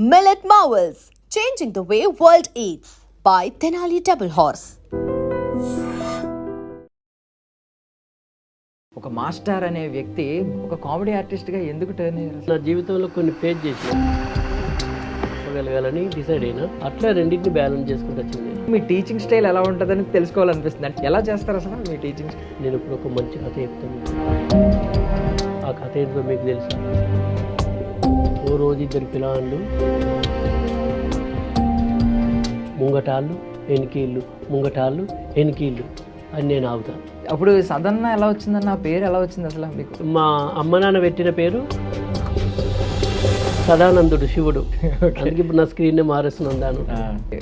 Millet Marvels, changing the way world eats by Tenali Double Horse. ఒక master అనే వ్యక్తి ఒక కామెడీ ఆర్టిస్ట్గా ఎందుకు టర్న్ అయ్యారు? నా జీవితంలో కొన్ని ఫేస్ చేసిన చెప్పగలగాలని డిసైడ్ అయినా అట్లా రెండింటిని బ్యాలెన్స్ చేసుకుంటూ వచ్చింది. మీ టీచింగ్ స్టైల్ ఎలా ఉంటుందని తెలుసుకోవాలనిపిస్తుంది. అంటే ఎలా చేస్తారు అసలు మీ టీచింగ్ స్టైల్? నేను ఇప్పుడు ఒక మంచి కథ చెప్తాను. ఆ కథ ఏంటో మీకు తెలుసు. ఓ రోజు ఇద్దరు పిల్లలు ముంగటాళ్ళు ఎనికీళ్ళు ముంగటాళ్ళు ఎనికీళ్ళు అని నేను ఆగుతాను. అప్పుడు సదన్న ఎలా వచ్చిందన్న ఆ పేరు ఎలా వచ్చింది అసలు మీకు? మా అమ్మ నాన్న పెట్టిన పేరు సదానందుడు శివుడు. అందుకే ఇప్పుడు నా స్క్రీన్ మారుస్తున్నాను.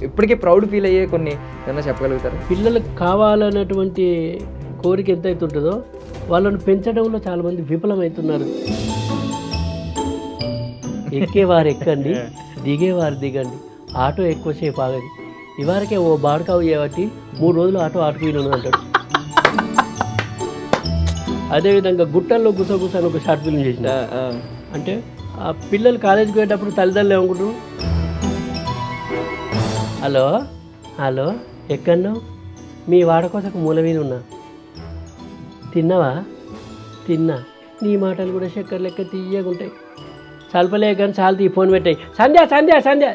ఇప్పటికీ ప్రౌడ్ ఫీల్ అయ్యే కొన్ని ఏమన్నా చెప్పగలుగుతారు? పిల్లలకు కావాలన్నటువంటి కోరిక ఎంతైతే ఉంటుందో వాళ్ళని పెంచడంలో చాలామంది విఫలమవుతున్నారు. ఎక్కేవారు ఎక్కండి, దిగేవారు దిగండి, ఆటో ఎక్కువసేపు ఆగది. ఇవరకే ఓ బాడకావు చేయబట్టి 3 రోజులు ఆటో ఆటుకున్నాను అంటాడు. అదేవిధంగా గుట్టల్లో గుసగుస అని ఒక షార్ట్ ఫిల్మ్ చేసిన. అంటే ఆ పిల్లలు కాలేజీకి పోయేటప్పుడు తల్లిదండ్రులు ఏమనుకుంటారు, హలో హలో ఎక్కడున్నావు, మీ వాడకోసకు మూల మీద ఉన్నా, తిన్నావా, తిన్నా, నీ మాటలు కూడా చక్కెర లెక్క తీయగా ఉంటాయి, చల్పలే కానీ చాలు ఫోన్ పెట్టాయి, సంధ్య సంధ్య సంధ్య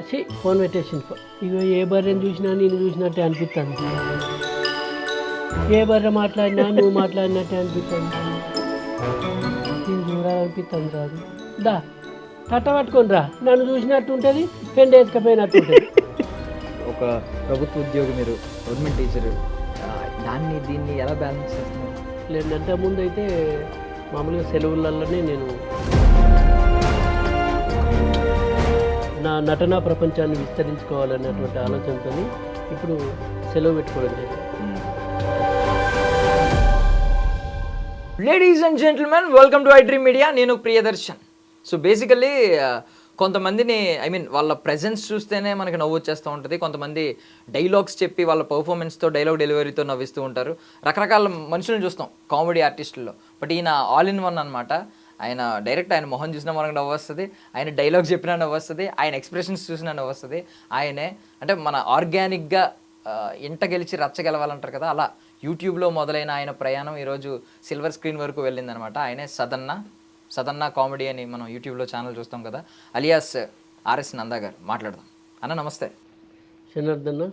ఫోన్ పెట్టేసింది. ఇగో ఏ బర్రెని చూసినా నేను చూసినట్టే అనిపిస్తాను, ఏ బర్రె మాట్లాడినా నువ్వు మాట్లాడినట్టే అనిపిస్తాను, నేను చూడాలనిపిస్తాను. రాదు దా తట్ట పట్టుకొని రా, నన్ను చూసినట్టు ఉంటుంది, పెండ వేసుకపోయినట్టు ఉంటుంది. ఒక ప్రభుత్వ ఉద్యోగి, మీరు గవర్నమెంట్ టీచరు, దాన్ని దీన్ని ఎలా బ్యాలెన్స్ చేస్తున్నారు? లేదంటే ముందు అయితే మామూలుగా సెలవులలోనే నేను నా నటనా ప్రపంచాన్ని విస్తరించుకోవాలనేటువంటి ఆలోచనతో ఇప్పుడు సెలవు పెట్టుకోవడం జరిగింది. Ladies and gentlemen, welcome to I dream media. నేను ప్రియదర్శన్. సో బేసికల్లీ కొంతమందిని వాళ్ళ ప్రెజెన్స్ చూస్తేనే మనకి నవ్వు వచ్చేస్తూ ఉంటుంది. కొంతమంది డైలాగ్స్ చెప్పి వాళ్ళ పర్ఫార్మెన్స్తో డైలాగ్ డెలివరీతో నవ్విస్తూ ఉంటారు. రకరకాల మనుషులను చూస్తాం కామెడీ ఆర్టిస్టుల్లో. బట్ ఈయన ఆల్ ఇన్ వన్ అనమాట. ఆయన డైరెక్ట్ ఆయన మొహం చూసినా మనకు నవ్వు వస్తుంది, ఆయన డైలాగ్ చెప్పినా నవ్వు వస్తుంది, ఆయన ఎక్స్ప్రెషన్స్ చూసినా నవ్వు వస్తుంది. ఆయనే అంటే మన ఆర్గానిక్గా ఇంట గెలిచి రచ్చ గెలవాలంటారు కదా, అలా యూట్యూబ్లో మొదలైన ఆయన ప్రయాణం ఈరోజు సిల్వర్ స్క్రీన్ వరకు వెళ్ళిందనమాట. ఆయనే సదన్న కామెడీ అని మనం యూట్యూబ్లో ఛానల్ చూస్తాం కదా, అలియాస్ ఆర్ఎస్ నందా గారు. మాట్లాడదాం అన్న. నమస్తే. క్షణార్థన్న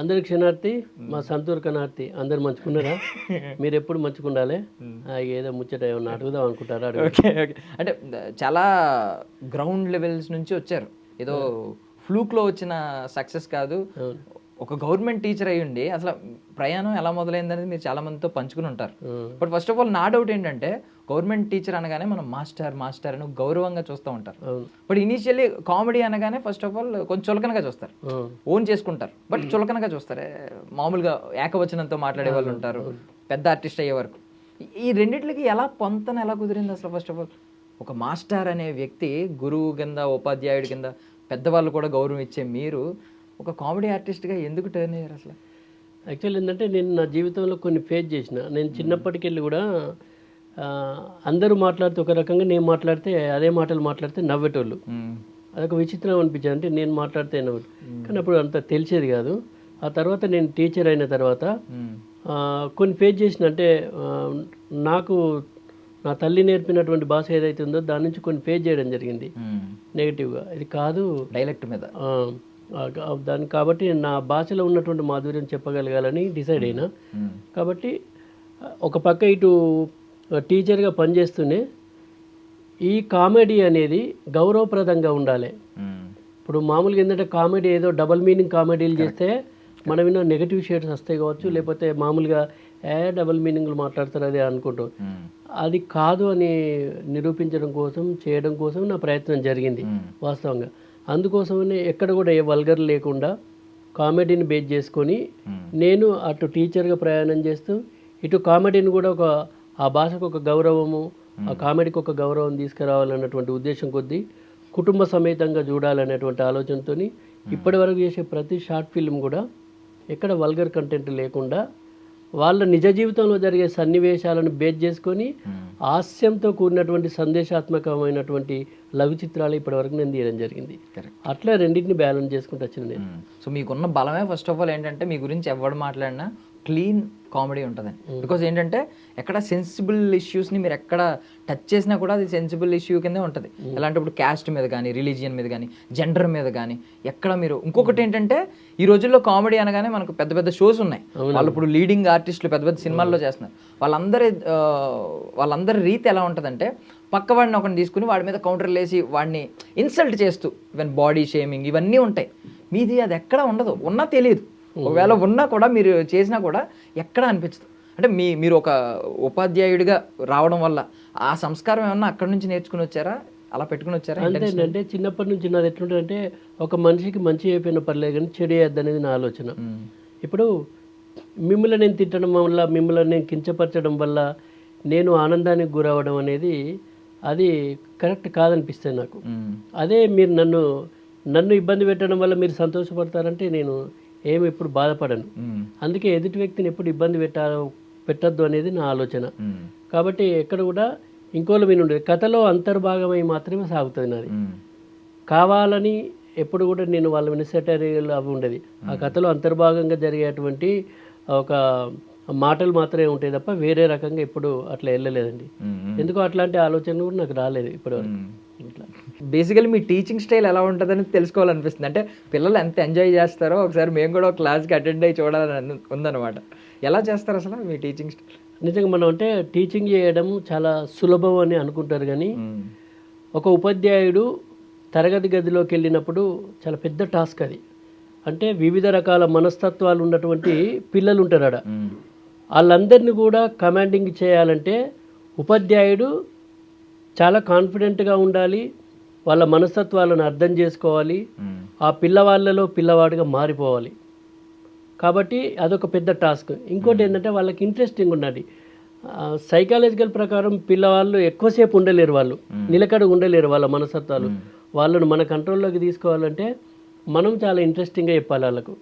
అందరికి క్షణార్థి, మా సంతూర్ కనార్థి. అందరు మంచుకున్నారా? మీరు ఎప్పుడు మంచుకుండాలి. ఏదో ముచ్చట ఏమన్నా అడుగుదాం అనుకుంటారా? Okay okay. అంటే చాలా గ్రౌండ్ లెవెల్స్ నుంచి వచ్చారు. ఏదో ఫ్లూక్లో వచ్చిన సక్సెస్ కాదు. ఒక గవర్నమెంట్ టీచర్ అయ్యి ఉండి అసలు ప్రయాణం ఎలా మొదలైంది అనేది మీరు చాలా మందితో పంచుకుని ఉంటారు. బట్ ఫస్ట్ ఆఫ్ ఆల్ నా డౌట్ ఏంటంటే, గవర్నమెంట్ టీచర్ అనగానే మనం మాస్టర్ అని గౌరవంగా చూస్తూ ఉంటారు. బట్ ఇనీషియల్లీ కామెడీ అనగానే ఫస్ట్ ఆఫ్ ఆల్ కొంచెం చులకనగా చూస్తారు, ఓన్ చేసుకుంటారు. బట్ చులకనగా చూస్తారు. మామూలుగా ఏకవచనంతో మాట్లాడే వాళ్ళు ఉంటారు పెద్ద ఆర్టిస్ట్ అయ్యే వరకు. ఈ రెండిట్లకి ఎలా పొంతన ఎలా కుదిరింది అసలు? ఫస్ట్ ఆఫ్ ఆల్ ఒక మాస్టర్ అనే వ్యక్తి, గురువు కింద, ఉపాధ్యాయుడి కింద పెద్దవాళ్ళు కూడా గౌరవం ఇచ్చే మీరు ఒక కామెడీ ఆర్టిస్ట్గా ఎందుకు టర్న్ అయ్యారు అసలు? యాక్చువల్ ఏంటంటే, నేను నా జీవితంలో కొన్ని ఫేస్ చేసిన. నేను చిన్నప్పటికెళ్ళి కూడా అందరూ మాట్లాడితే ఒక రకంగా, నేను మాట్లాడితే అదే మాటలు మాట్లాడితే నవ్వేటోళ్ళు. అదొక విచిత్రం అనిపించింది. అంటే నేను మాట్లాడితే నవ్వు, కానీ అప్పుడు అంత తెలిసేది కాదు. ఆ తర్వాత నేను టీచర్ అయిన తర్వాత కొన్ని ఫేస్ చేసిన. అంటే నాకు నా తల్లి నేర్పినటువంటి భాష ఏదైతే ఉందో దాని నుంచి కొన్ని ఫేస్ చేయడం జరిగింది నెగిటివ్గా. ఇది కాదు డైలెక్ట్ మీద దాన్ని, కాబట్టి నా భాషలో ఉన్నటువంటి మాధుర్యం చెప్పగలగాలని డిసైడ్ అయినా. కాబట్టి ఒక పక్క ఇటు టీచర్గా పనిచేస్తూనే ఈ కామెడీ అనేది గౌరవప్రదంగా ఉండాలి. ఇప్పుడు మామూలుగా ఏంటంటే కామెడీ ఏదో డబల్ మీనింగ్ కామెడీలు చేస్తే మనం ఏమో నెగిటివ్ షేడ్స్ వస్తాయి కావచ్చు, లేకపోతే మామూలుగా డబల్ మీనింగ్లు మాట్లాడతారు అదే అనుకుంటూ. అది కాదు అని నిరూపించడం కోసం, చేయడం కోసం నా ప్రయత్నం జరిగింది వాస్తవంగా. అందుకోసమనే ఎక్కడ కూడా ఏ వల్గర్ లేకుండా కామెడీని బేస్ చేసుకొని నేను అటు టీచర్గా ప్రయాణం చేస్తూ ఇటు కామెడీని కూడా ఆ భాషకు ఒక గౌరవము, ఆ కామెడీకి ఒక గౌరవం తీసుకురావాలన్నటువంటి ఉద్దేశం కొద్దీ కుటుంబ సమేతంగా చూడాలనేటువంటి ఆలోచనతో ఇప్పటి వరకు చేసే ప్రతి షార్ట్ ఫిల్మ్ కూడా ఎక్కడ వల్గర్ కంటెంట్ లేకుండా వాళ్ళ నిజ జీవితంలో జరిగే సన్నివేశాలను బేస్ చేసుకొని హాస్యంతో కూడినటువంటి సందేశాత్మకమైనటువంటి లఘు చిత్రాలు ఇప్పటివరకు నేను తీయడం జరిగింది. అట్లా రెండింటిని బ్యాలెన్స్ చేసుకుంటూ వచ్చిన నేను. సో మీకున్న బలమే ఫస్ట్ ఆఫ్ ఆల్ ఏంటంటే మీ గురించి ఎవరు మాట్లాడినా క్లీన్ కామెడీ ఉంటుందని. బికాజ్ ఏంటంటే ఎక్కడ సెన్సిబుల్ ఇష్యూస్ని మీరు ఎక్కడ టచ్ చేసినా కూడా అది సెన్సిబుల్ ఇష్యూ కిందే ఉంటుంది. ఎలాంటి ఇప్పుడు క్యాస్ట్ మీద కానీ, రిలీజియన్ మీద కానీ, జెండర్ మీద కానీ ఎక్కడ మీరు ఇంకొకటి ఏంటంటే ఈ రోజుల్లో కామెడీ అనగానే మనకు పెద్ద పెద్ద షోస్ ఉన్నాయి. వాళ్ళు ఇప్పుడు లీడింగ్ ఆర్టిస్టులు పెద్ద పెద్ద సినిమాల్లో చేస్తున్నారు. వాళ్ళందరి రీతి ఎలా ఉంటుందంటే పక్కవాడిని ఒకరిని తీసుకుని వాడి మీద కౌంటర్లు వేసి వాడిని ఇన్సల్ట్ చేస్తూ ఈవెన్ బాడీ షేమింగ్ ఇవన్నీ ఉంటాయి. మీది అది ఎక్కడ ఉండదు, ఉన్నా తెలియదు. ఒకవేళ ఉన్నా కూడా మీరు చేసినా కూడా ఎక్కడ అనిపించదు. అంటే మీరు ఒక ఉపాధ్యాయుడిగా రావడం వల్ల ఆ సంస్కారం ఏమన్నా అక్కడ నుంచి నేర్చుకుని వచ్చారా, అలా పెట్టుకుని వచ్చారా? అంతేనంటే చిన్నప్పటి నుంచి నాది ఎట్లుంటుందంటే ఒక మనిషికి మంచి అయిపోయిన పర్లేదు కానీ చెడు అయ్యద్దు అనేది నా ఆలోచన. ఇప్పుడు మిమ్మల్ని నేను తిట్టడం వల్ల, మిమ్మల్ని నేను కించపరచడం వల్ల నేను ఆనందానికి గురవడం అనేది అది కరెక్ట్ కాదనిపిస్తుంది నాకు. అదే మీరు నన్ను ఇబ్బంది పెట్టడం వల్ల మీరు సంతోషపడతారంటే నేను ఏమి ఎప్పుడు బాధపడను. అందుకే ఎదుటి వ్యక్తిని ఎప్పుడు ఇబ్బంది పెట్టద్దు అనేది నా ఆలోచన. కాబట్టి ఎక్కడ కూడా ఇంకోళ్ళు వినుండేది కథలో అంతర్భాగమై మాత్రమే సాగుతుంది నాది. కావాలని ఎప్పుడు కూడా నేను వాళ్ళ వినసెటరీలు అవి ఉండేది. ఆ కథలో అంతర్భాగంగా జరిగేటువంటి ఒక మాటలు మాత్రమే ఉంటాయి తప్ప వేరే రకంగా ఎప్పుడు అట్లా వెళ్ళలేదండి. ఎందుకో అట్లాంటి ఆలోచనలు కూడా నాకు రాలేదు ఇప్పటివరకు. ఇట్లా బేసికలీ మీ టీచింగ్ స్టైల్ ఎలా ఉంటుందని తెలుసుకోవాలనిపిస్తుంది. అంటే పిల్లలు ఎంత ఎంజాయ్ చేస్తారో ఒకసారి మేము కూడా ఒక క్లాస్కి అటెండ్ అయ్యి చూడాలని ఉందన్నమాట. ఎలా చేస్తారు అసలు మీ టీచింగ్ స్టైల్? నిజంగా మనం అంటే టీచింగ్ చేయడం చాలా సులభం అని అనుకుంటారు కానీ ఒక ఉపాధ్యాయుడు తరగతి గదిలోకి వెళ్ళినప్పుడు చాలా పెద్ద టాస్క్ అది. అంటే వివిధ రకాల మనస్తత్వాలు ఉన్నటువంటి పిల్లలు ఉంటారు ఆడ. వాళ్ళందరినీ కూడా కమాండింగ్ చేయాలంటే ఉపాధ్యాయుడు చాలా కాన్ఫిడెంట్గా ఉండాలి, వాళ్ళ మనస్తత్వాలను అర్థం చేసుకోవాలి, ఆ పిల్లవాళ్ళలో పిల్లవాడిగా మారిపోవాలి. కాబట్టి అదొక పెద్ద టాస్క్. ఇంకోటి ఏంటంటే వాళ్ళకి ఇంట్రెస్టింగ్ ఉండాలి. సైకాలజికల్ ప్రకారం పిల్లవాళ్ళు ఎక్కువసేపు ఉండలేరు, వాళ్ళు నిలకడ ఉండలేరు. వాళ్ళ మనస్తత్వాలు వాళ్ళను మన కంట్రోల్లోకి తీసుకోవాలంటే మనం చాలా ఇంట్రెస్టింగ్గా చెప్పాలి వాళ్ళకు.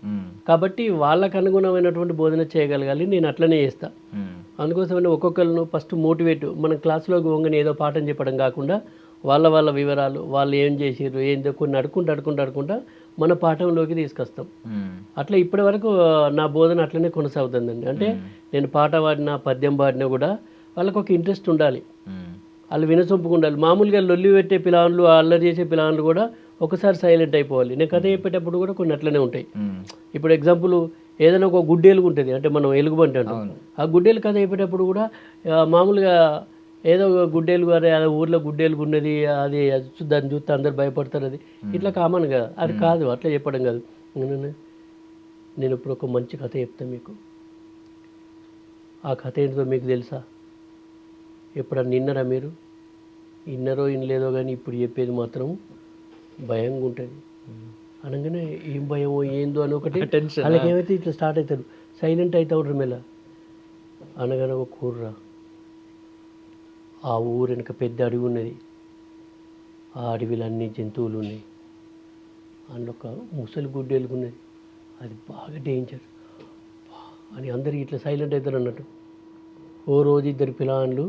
కాబట్టి వాళ్ళకు అనుగుణమైనటువంటి బోధన చేయగలగాలి. నేను అట్లనే చేస్తా. అందుకోసమని ఒక్కొక్కరిను ఫస్ట్ మోటివేట్, మనం క్లాసులోకి పోగానే ఏదో పాఠం చెప్పడం కాకుండా వాళ్ళ వివరాలు, వాళ్ళు ఏం చేసారు ఏందో కొన్ని అడుకుంటా మన పాఠంలోకి తీసుకొస్తాం. అట్లా ఇప్పటి వరకు నా బోధన అట్లనే కొనసాగుతుందండి. అంటే నేను పాట పాడినా పద్యం పాడినా కూడా వాళ్ళకు ఒక ఇంట్రెస్ట్ ఉండాలి, వాళ్ళు వినసొంపుగా ఉండాలి. మామూలుగా లొల్లి పెట్టే పిల్లలు, అల్లరి చేసే పిల్లలు కూడా ఒకసారి సైలెంట్ అయిపోవాలి. నేను కథ చెప్పేటప్పుడు కూడా కొన్ని అట్లనే ఉంటాయి. ఇప్పుడు ఎగ్జాంపుల్ ఏదైనా ఒక గుడ్డేలుగు ఉంటుంది, అంటే మనం ఎలుగుబంటి అంటాం. ఆ గుడ్డేలు కథ చెప్పేటప్పుడు కూడా మామూలుగా ఏదో గుడ్డేలుగు, అదే ఊర్లో గుడ్డేలుగు ఉన్నది, అది దాన్ని చూస్తే అందరు భయపడతారు, అది ఇట్లా కామన్ కదా. అది కాదు, అట్లా చెప్పడం కాదు. నేను ఇప్పుడు ఒక మంచి కథ చెప్తాను మీకు. ఆ కథ ఏంటో మీకు తెలుసా? ఎప్పుడన్నా విన్నారా మీరు? విన్నారో వినలేదో కానీ ఇప్పుడు చెప్పేది మాత్రం భయంగా ఉంటుంది. అనగానే ఏం భయమో ఏందో అని ఒకటి వాళ్ళకి ఏమైతే ఇట్లా స్టార్ట్ అవుతారు, సైలెంట్ అవుతా ఉంటారు మెల్ల. అనగానే ఒక ఊర్రా, ఆ ఊరు వెనక పెద్ద అడవి ఉన్నది. ఆ అడవిలో అన్ని జంతువులు ఉన్నాయి. అందులో ఒక ముసలి గుడ్డేలుగు ఉన్నది, అది బాగా డేంజర్ అని అందరికి ఇట్లా సైలెంట్ అవుతారు అన్నట్టు. ఓ రోజు ఇద్దరు పిల్లలు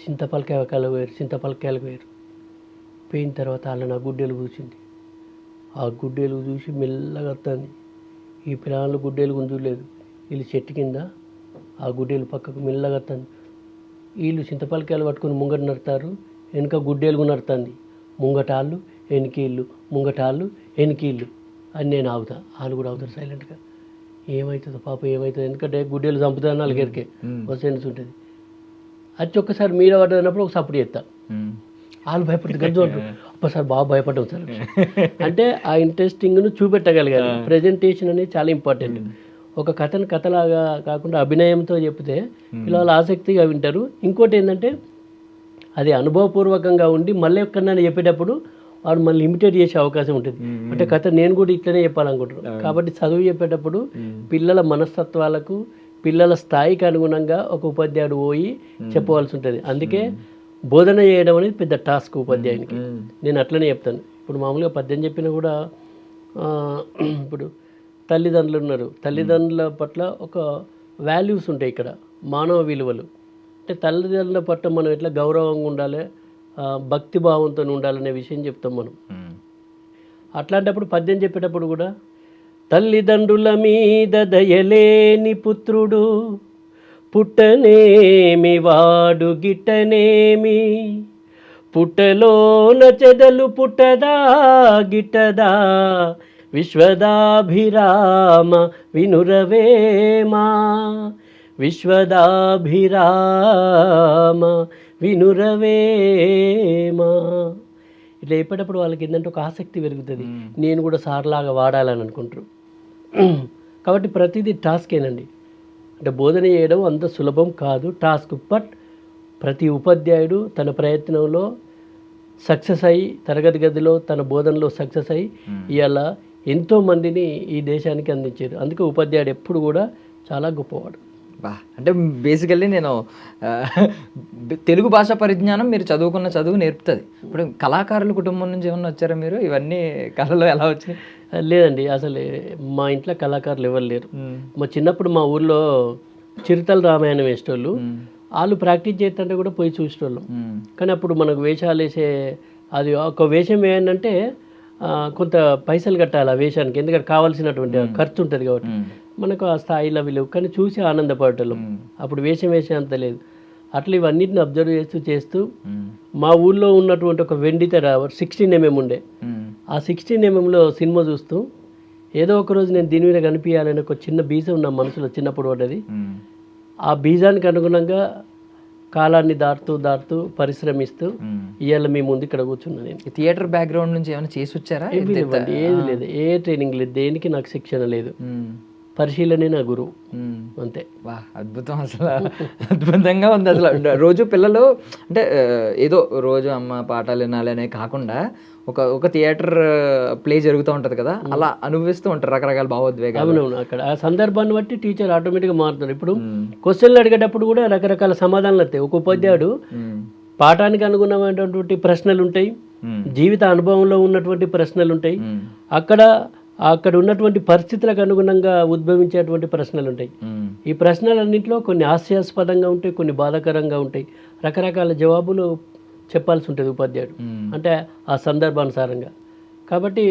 చింతపలకాయలకు పోయారు. పోయిన తర్వాత వాళ్ళని ఆ గుడ్డేలు కూర్చుంది. ఆ గుడ్డేలు చూసి మెల్లగా వస్తుంది. ఈ పిల్లలు గుడ్డేలు గుంజులేదు, వీళ్ళు చెట్టు కింద ఆ గుడ్డేలు పక్కకు మెల్లగా వస్తుంది. వీళ్ళు చింతపలకాయలు పట్టుకొని ముంగట నడతారు, వెనుక గుడ్డేలుగు నడుతుంది. ముంగటాళ్ళు వెనకీళ్ళు, ముంగటాళ్ళు వెనకీళ్ళు అని నేను ఆగుతా, వాళ్ళు కూడా అవుతారు సైలెంట్గా. ఏమవుతుందో పాప ఏమవుతుంది, ఎందుకంటే గుడ్డేలు చంపుతాను వాళ్ళకి ఎరికే వసేన్స్ ఉంటుంది. అది ఒక్కసారి మీద పడ్డప్పుడు ఒక సపోర్ట్ చేస్తా, వాళ్ళు భయపడుతుంది గంజు అంటారు. ఒక్కసారి బాగా భయపడ్డాం సార్ అంటే ఆ ఇంట్రెస్టింగ్ను చూపెట్టగలగాలి. ప్రజెంటేషన్ అనేది చాలా ఇంపార్టెంట్. ఒక కథను కథలాగా కాకుండా అభినయంతో చెప్తే పిల్లలు ఆసక్తిగా వింటారు. ఇంకోటి ఏంటంటే అది అనుభవపూర్వకంగా ఉండి మళ్ళీ ఎక్కడైనా చెప్పేటప్పుడు వాడు మళ్ళీ ఇమిటేట్ చేసే అవకాశం ఉంటుంది. అంటే కథ నేను కూడా ఇట్లనే చెప్పాలనుకుంటున్నాను. కాబట్టి చదువు చెప్పేటప్పుడు పిల్లల మనస్తత్వాలకు, పిల్లల స్థాయికి అనుగుణంగా ఒక ఉపాధ్యాయుడు పోయి చెప్పవలసి ఉంటుంది. అందుకే బోధన చేయడం అనేది పెద్ద టాస్క్ ఉపాధ్యాయునికి. నేను అట్లనే చెప్తాను. ఇప్పుడు మామూలుగా పద్యం చెప్పినా కూడా ఇప్పుడు తల్లిదండ్రులు ఉన్నారు, తల్లిదండ్రుల పట్ల ఒక వాల్యూస్ ఉంటాయి ఇక్కడ, మానవ విలువలు. అంటే తల్లిదండ్రుల పట్ల మనం ఎట్లా గౌరవంగా ఉండాలి, భక్తి భావంతో ఉండాలనే విషయం చెప్తాం మనం. అట్లాంటప్పుడు పద్యం చెప్పేటప్పుడు కూడా తల్లిదండ్రుల మీద దయలేని పుత్రుడు పుట్టనేమి వాడు గిట్టనేమి, పుట్టలోన చెదలు పుట్టదా గిట్టదా, విశ్వదాభిరామ వినురవేమా, విశ్వదాభిరామ వినురవేమా. ఇట్లా చెప్పేటప్పుడు వాళ్ళకి ఏంటంటే ఒక ఆసక్తి పెరుగుతుంది, నేను కూడా సార్లాగా వాడాలని అనుకుంటారు. కాబట్టి ప్రతిదీ టాస్కేనండి. అంటే బోధన చేయడం అంత సులభం కాదు, టాస్క్. బట్ ప్రతి ఉపాధ్యాయుడు తన ప్రయత్నంలో సక్సెస్ అయ్యి, తరగతి గదిలో తన బోధనలో సక్సెస్ అయ్యి ఇవాళ ఎంతోమందిని ఈ దేశానికి అందించారు. అందుకే ఉపాధ్యాయుడు ఎప్పుడు కూడా చాలా గొప్పవాడు. బా, అంటే బేసికల్లీ నేను తెలుగు భాష పరిజ్ఞానం మీరు చదువుకున్న చదువు నేర్పుతుంది. ఇప్పుడు కళాకారుల కుటుంబం నుంచి ఏమన్నా వచ్చారా మీరు? ఇవన్నీ కళలో ఎలా వచ్చినాయి? లేదండి, అసలు మా ఇంట్లో కళాకారులు ఎవరు లేరు. మా చిన్నప్పుడు మా ఊర్లో చిరుతల రామాయణం వేసేటోళ్ళు, వాళ్ళు ప్రాక్టీస్ చేస్తుంటే కూడా పోయి చూసేటోళ్ళం. కానీ అప్పుడు మనకు వేషాలు వేసే, అది ఒక వేషం వేయాలంటే కొంత పైసలు కట్టాలి ఆ వేషానికి, ఎందుకంటే కావాల్సినటువంటి ఖర్చు ఉంటుంది కాబట్టి మనకు ఆ స్థాయిలో అవి లేవు. కానీ చూసి ఆనందపడటం, అప్పుడు వేషం వేసేంత లేదు. అట్లా ఇవన్నిటిని అబ్జర్వ్ చేస్తూ మా ఊళ్ళో ఉన్నటువంటి ఒక వెండి తెర 16 mm ఉండే, ఆ 16 mmలో సినిమా చూస్తూ ఏదో ఒక రోజు నేను దీని మీద కనిపించాలని ఒక చిన్న బీజం నా మనసులో చిన్నప్పుడు పడ్డది. ఆ బీజానికి అనుగుణంగా కాలాన్ని దాటుతూ పరిశ్రమిస్తూ ఇవాళ మీ ముందు ఇక్కడ కూర్చున్నా. నేను థియేటర్ బ్యాక్గ్రౌండ్ నుంచి ఏమైనా చేసి వచ్చారా? ఏది లేదు, ఏ ట్రైనింగ్ లేదు, దేనికి నాకు శిక్షణ లేదు, పరిశీలనే నా గురువు, అంతే. వా, అద్భుతం, అసలు అద్భుతంగా ఉంది. అసలు రోజు పిల్లలు అంటే ఏదో రోజు అమ్మ పాఠాలు వినాలి అనే కాకుండా ఒక థియేటర్ ప్లే జరుగుతూ ఉంటుంది కదా, అలా అనుభవిస్తూ ఉంటారు రకరకాల భావోద్వేగాలు. అవునవును, అక్కడ ఆ సందర్భాన్ని బట్టి టీచర్ ఆటోమేటిక్గా మారుతారు. ఇప్పుడు క్వశ్చన్లు అడిగేటప్పుడు కూడా రకరకాల సమాధానాలు వస్తాయి. ఒక ఉపాధ్యాయుడు పాఠానికి అనుగుణమైనటువంటి ప్రశ్నలు ఉంటాయి, జీవిత అనుభవంలో ఉన్నటువంటి ప్రశ్నలు ఉంటాయి, అక్కడ ఉన్నటువంటి పరిస్థితులకు అనుగుణంగా ఉద్భవించేటువంటి ప్రశ్నలు ఉంటాయి. ఈ ప్రశ్నలన్నింటిలో కొన్ని హాస్యాస్పదంగా ఉంటాయి, కొన్ని బాధాకరంగా ఉంటాయి. రకరకాల జవాబులు చెప్పాల్సి ఉంటుంది ఉపాధ్యాయుడు, అంటే ఆ సందర్భానుసారంగా. కాబట్టి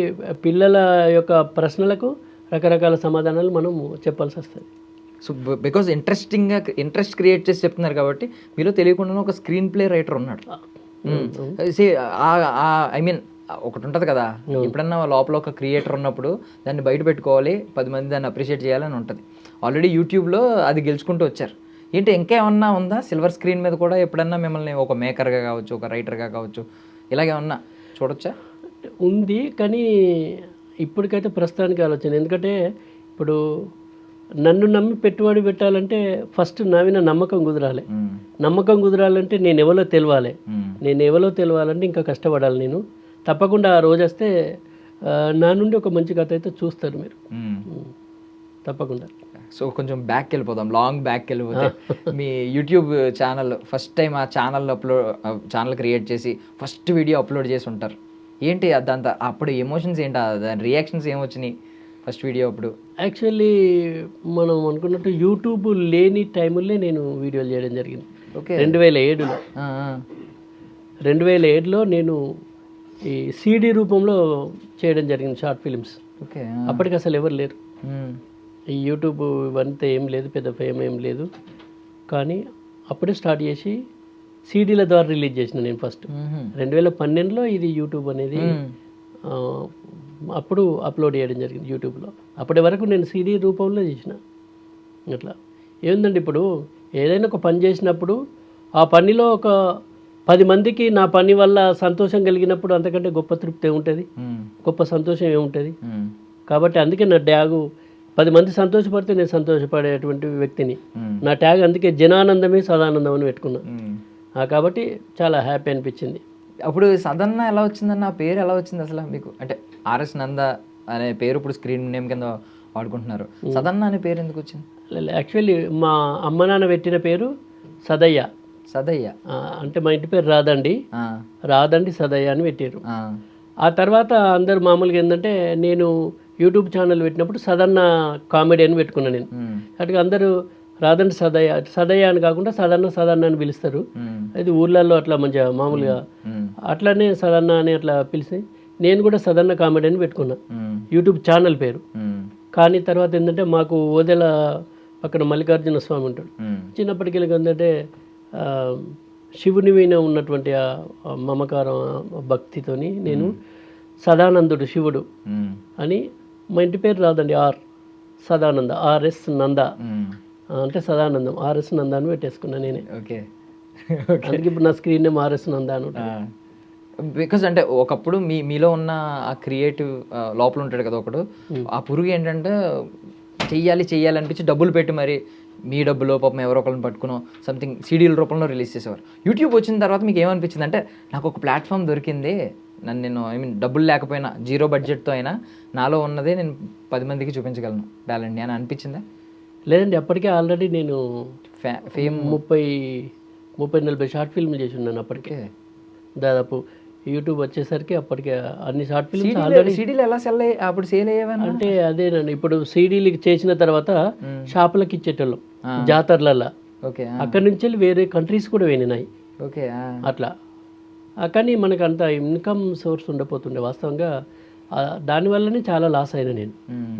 పిల్లల యొక్క ప్రశ్నలకు రకరకాల సమాధానాలు మనం చెప్పాల్సి వస్తుంది. సో బికాజ్ ఇంట్రెస్ట్ క్రియేట్ చేసి చెప్తున్నారు కాబట్టి మీలో తెలియకుండా ఒక స్క్రీన్ ప్లే రైటర్ ఉన్నాడు. ఐ మీన్ ఒకటి ఉంటుంది కదా, ఎప్పుడన్నా లోపల ఒక క్రియేటర్ ఉన్నప్పుడు దాన్ని బయట పెట్టుకోవాలి, 10 మంది దాన్ని అప్రిషియేట్ చేయాలని ఉంటుంది. ఆల్రెడీ యూట్యూబ్లో అది గెలుచుకుంటూ వచ్చారు. ఏంటి ఇంకేమన్నా ఉందా సిల్వర్ స్క్రీన్ మీద కూడా ఎప్పుడన్నా మిమ్మల్ని ఒక మేకర్గా కావచ్చు, ఒక రైటర్గా కావచ్చు, ఇలాగేమన్నా చూడొచ్చా? ఉంది, కానీ ఇప్పటికైతే ప్రస్తుతానికి ఆలోచన. ఎందుకంటే ఇప్పుడు నన్ను నమ్మి పెట్టుబడి పెట్టాలంటే ఫస్ట్ నా మీద నమ్మకం కుదరాలి. నమ్మకం కుదరాలంటే నేను ఎవరో తెలియాలంటే ఇంకా కష్టపడాలి. నేను తప్పకుండా ఆ రోజు వస్తే నా నుండి ఒక మంచి కథ అయితే చూస్తారు మీరు, తప్పకుండా. సో కొంచెం బ్యాక్ వెళ్ళిపోదాం, లాంగ్ బ్యాక్ వెళ్ళిపోతే మీ యూట్యూబ్ ఛానల్ ఫస్ట్ టైం ఆ ఛానల్ క్రియేట్ చేసి ఫస్ట్ వీడియో అప్లోడ్ చేసి ఉంటారు. ఏంటి అదంతా అప్పుడు ఎమోషన్స్ ఏంటి, దాని రియాక్షన్స్ ఏమొచ్చినాయి ఫస్ట్ వీడియో అప్పుడు? యాక్చువల్లీ మనం అనుకున్నట్టు యూట్యూబ్ లేని టైముల్లో నేను వీడియోలు చేయడం జరిగింది. ఓకే, 2007లో నేను ఈ CD రూపంలో చేయడం జరిగింది, షార్ట్ ఫిలిమ్స్. ఓకే, అప్పటికి అసలు ఎవరు లేరు, ఈ యూట్యూబ్ ఇవంతా ఏం లేదు, పెద్ద ఫేమ్ ఏం లేదు. కానీ అప్పుడే స్టార్ట్ చేసి CDల ద్వారా రిలీజ్ చేసిన నేను ఫస్ట్ 2012లో ఇది యూట్యూబ్ అనేది అప్పుడు అప్లోడ్ చేయడం జరిగింది యూట్యూబ్లో. అప్పటి వరకు నేను CD రూపంలో చేసిన. అట్లా ఏందండి, ఇప్పుడు ఏదైనా ఒక పని చేసినప్పుడు ఆ పనిలో ఒక 10 మందికి నా పని వల్ల సంతోషం కలిగినప్పుడు అంతకంటే గొప్ప తృప్తి ఏముంటుంది, గొప్ప సంతోషం ఏముంటుంది. కాబట్టి అందుకే నా ట్యాగు 10 మంది సంతోషపడితే నేను సంతోషపడేటువంటి వ్యక్తిని. నా ట్యాగ్ అందుకే జనానందమే సదానందం అని పెట్టుకున్నా. కాబట్టి చాలా హ్యాపీ అనిపించింది. అప్పుడు సదన్న ఎలా వచ్చిందన్న ఆ పేరు ఎలా వచ్చింది అసలు మీకు? అంటే RS నంద అనే పేరు ఇప్పుడు స్క్రీన్ నేమ్ కింద వాడుకుంటున్నారు, సదన్న అనే పేరు ఎందుకు వచ్చింది? యాక్చువల్లీ మా అమ్మ నాన్న పెట్టిన పేరు సదయ్య. అంటే మా ఇంటి పేరు రాదండి సదయ్య అని పెట్టారు. ఆ తర్వాత అందరు మామూలుగా ఏంటంటే నేను యూట్యూబ్ ఛానల్ పెట్టినప్పుడు సదన్న కామెడీ అని పెట్టుకున్నాను నేను. అటుగా అందరూ రాదండి సదయ్య అని కాకుండా సదన్న అని పిలుస్తారు. అది ఊర్లలో అట్లా మంచిగా మామూలుగా అట్లానే సదన్న అని అట్లా పిలిచి నేను కూడా సదన్న కామెడీ అని పెట్టుకున్నా, యూట్యూబ్ ఛానల్ పేరు. కానీ తర్వాత ఏంటంటే మాకు ఓదెల పక్కన మల్లికార్జున స్వామి ఉంటాడు. చిన్నప్పటికి ఏంటంటే శివుని మీద ఉన్నటువంటి ఆ మమకారం భక్తితోని నేను సదానందుడు శివుడు అని, మా ఇంటి పేరు రాదండి సదానంద, ఆర్ఎస్ నంద అంటే సదానందం, ఆర్ఎస్ నంద అని పెట్టేసుకున్నా నేనే. అందుకే ఇప్పుడు నా స్క్రీన్ నేమ్ ఆర్ఎస్ నంద అని. బికాస్ అంటే ఒకప్పుడు మీలో ఉన్న ఆ క్రియేటివ్ లోపల ఉంటాడు కదా ఒకడు, ఆ పురుగు ఏంటంటే చెయ్యాలి అనిపించి డబ్బులు పెట్టి మరి మీ డబ్బులో పాపం ఎవరో ఒకరిని పట్టుకునో సంథింగ్ సీడీల రూపంలో రిలీజ్ చేసేవారు. యూట్యూబ్ వచ్చిన తర్వాత మీకు ఏమనిపించింది అంటే నాకు ఒక ప్లాట్ఫామ్ దొరికింది, నేను డబ్బులు లేకపోయినా జీరో బడ్జెట్తో అయినా నాలో ఉన్నదే నేను 10 మందికి చూపించగలను టాలెంట్ని అని అనిపించిందా? లేదండి, అప్పటికే ఆల్రెడీ నేను ఫేమ్ 30-40 షార్ట్ ఫిల్మ్లు చేసి ఉన్నాను అప్పటికే. దాదాపు యూట్యూబ్ వచ్చేసరికి అప్పటికే అన్ని షార్ట్ ఫిల్మ్స్ ఆల్రెడీ. సీడీలు ఎలా అప్పుడు సేల్ అయ్యేవా? అంటే అదేనండి, ఇప్పుడు సీడీలు చేసిన తర్వాత షాపులకు ఇచ్చేటోళ్ళం జాతరలల్లా. అక్కడి నుంచి వెళ్ళి వేరే కంట్రీస్ కూడా వెళ్ళినాయి అట్లా. కానీ మనకు అంత ఇన్కమ్ సోర్స్ ఉండపోతుండే వాస్తవంగా, దానివల్లనే చాలా లాస్ అయినా నేను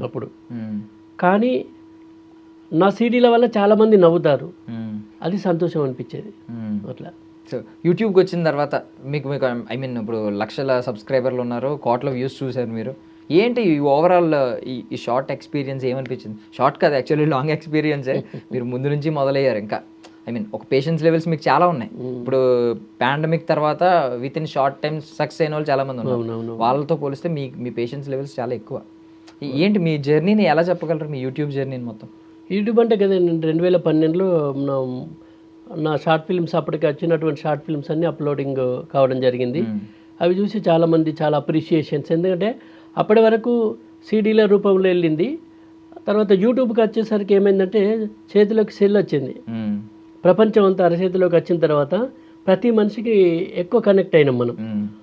అప్పుడు. కానీ నా సీడీల వల్ల చాలామంది నవ్వుతారు, అది సంతోషం అనిపించేది అట్లా. సో యూట్యూబ్కి వచ్చిన తర్వాత మీకు ఇప్పుడు లక్షల సబ్స్క్రైబర్లు ఉన్నారు, కోట్ల వ్యూస్ చూశారు మీరు. ఏంటి ఈ ఓవరాల్ ఈ షార్ట్ ఎక్స్పీరియన్స్ ఏమనిపించింది? షార్ట్ కాదు యాక్చువల్లీ లాంగ్ ఎక్స్పీరియన్సే. మీరు ముందు నుంచి మొదలయ్యారు. ఇంకా ఒక పేషెన్స్ లెవెల్స్ మీకు చాలా ఉన్నాయి. ఇప్పుడు పాండమిక్ తర్వాత with in short time success అయిన వాళ్ళు చాలామంది ఉన్నారు. వాళ్ళతో పోలిస్తే మీ పేషెన్స్ లెవెల్స్ చాలా ఎక్కువ. ఏంటి మీ జర్నీని ఎలా చెప్పగలరు, మీ యూట్యూబ్ జర్నీని మొత్తం? యూట్యూబ్ అంటే కదా 2012లో నా షార్ట్ ఫిల్మ్స్ అప్పటికి వచ్చినటువంటి షార్ట్ ఫిల్మ్స్ అన్నీ అప్లోడింగ్ కావడం జరిగింది. అవి చూసి చాలామంది చాలా అప్రిషియేషన్స్. ఎందుకంటే అప్పటి వరకు సీడీల రూపంలో వెళ్ళింది, తర్వాత యూట్యూబ్కి వచ్చేసరికి ఏమైందంటే చేతిలోకి సెల్ వచ్చింది. ప్రపంచం అంతా అరచేతిలోకి వచ్చిన తర్వాత ప్రతి మనిషికి ఎక్కువ కనెక్ట్ అయినాం మనం.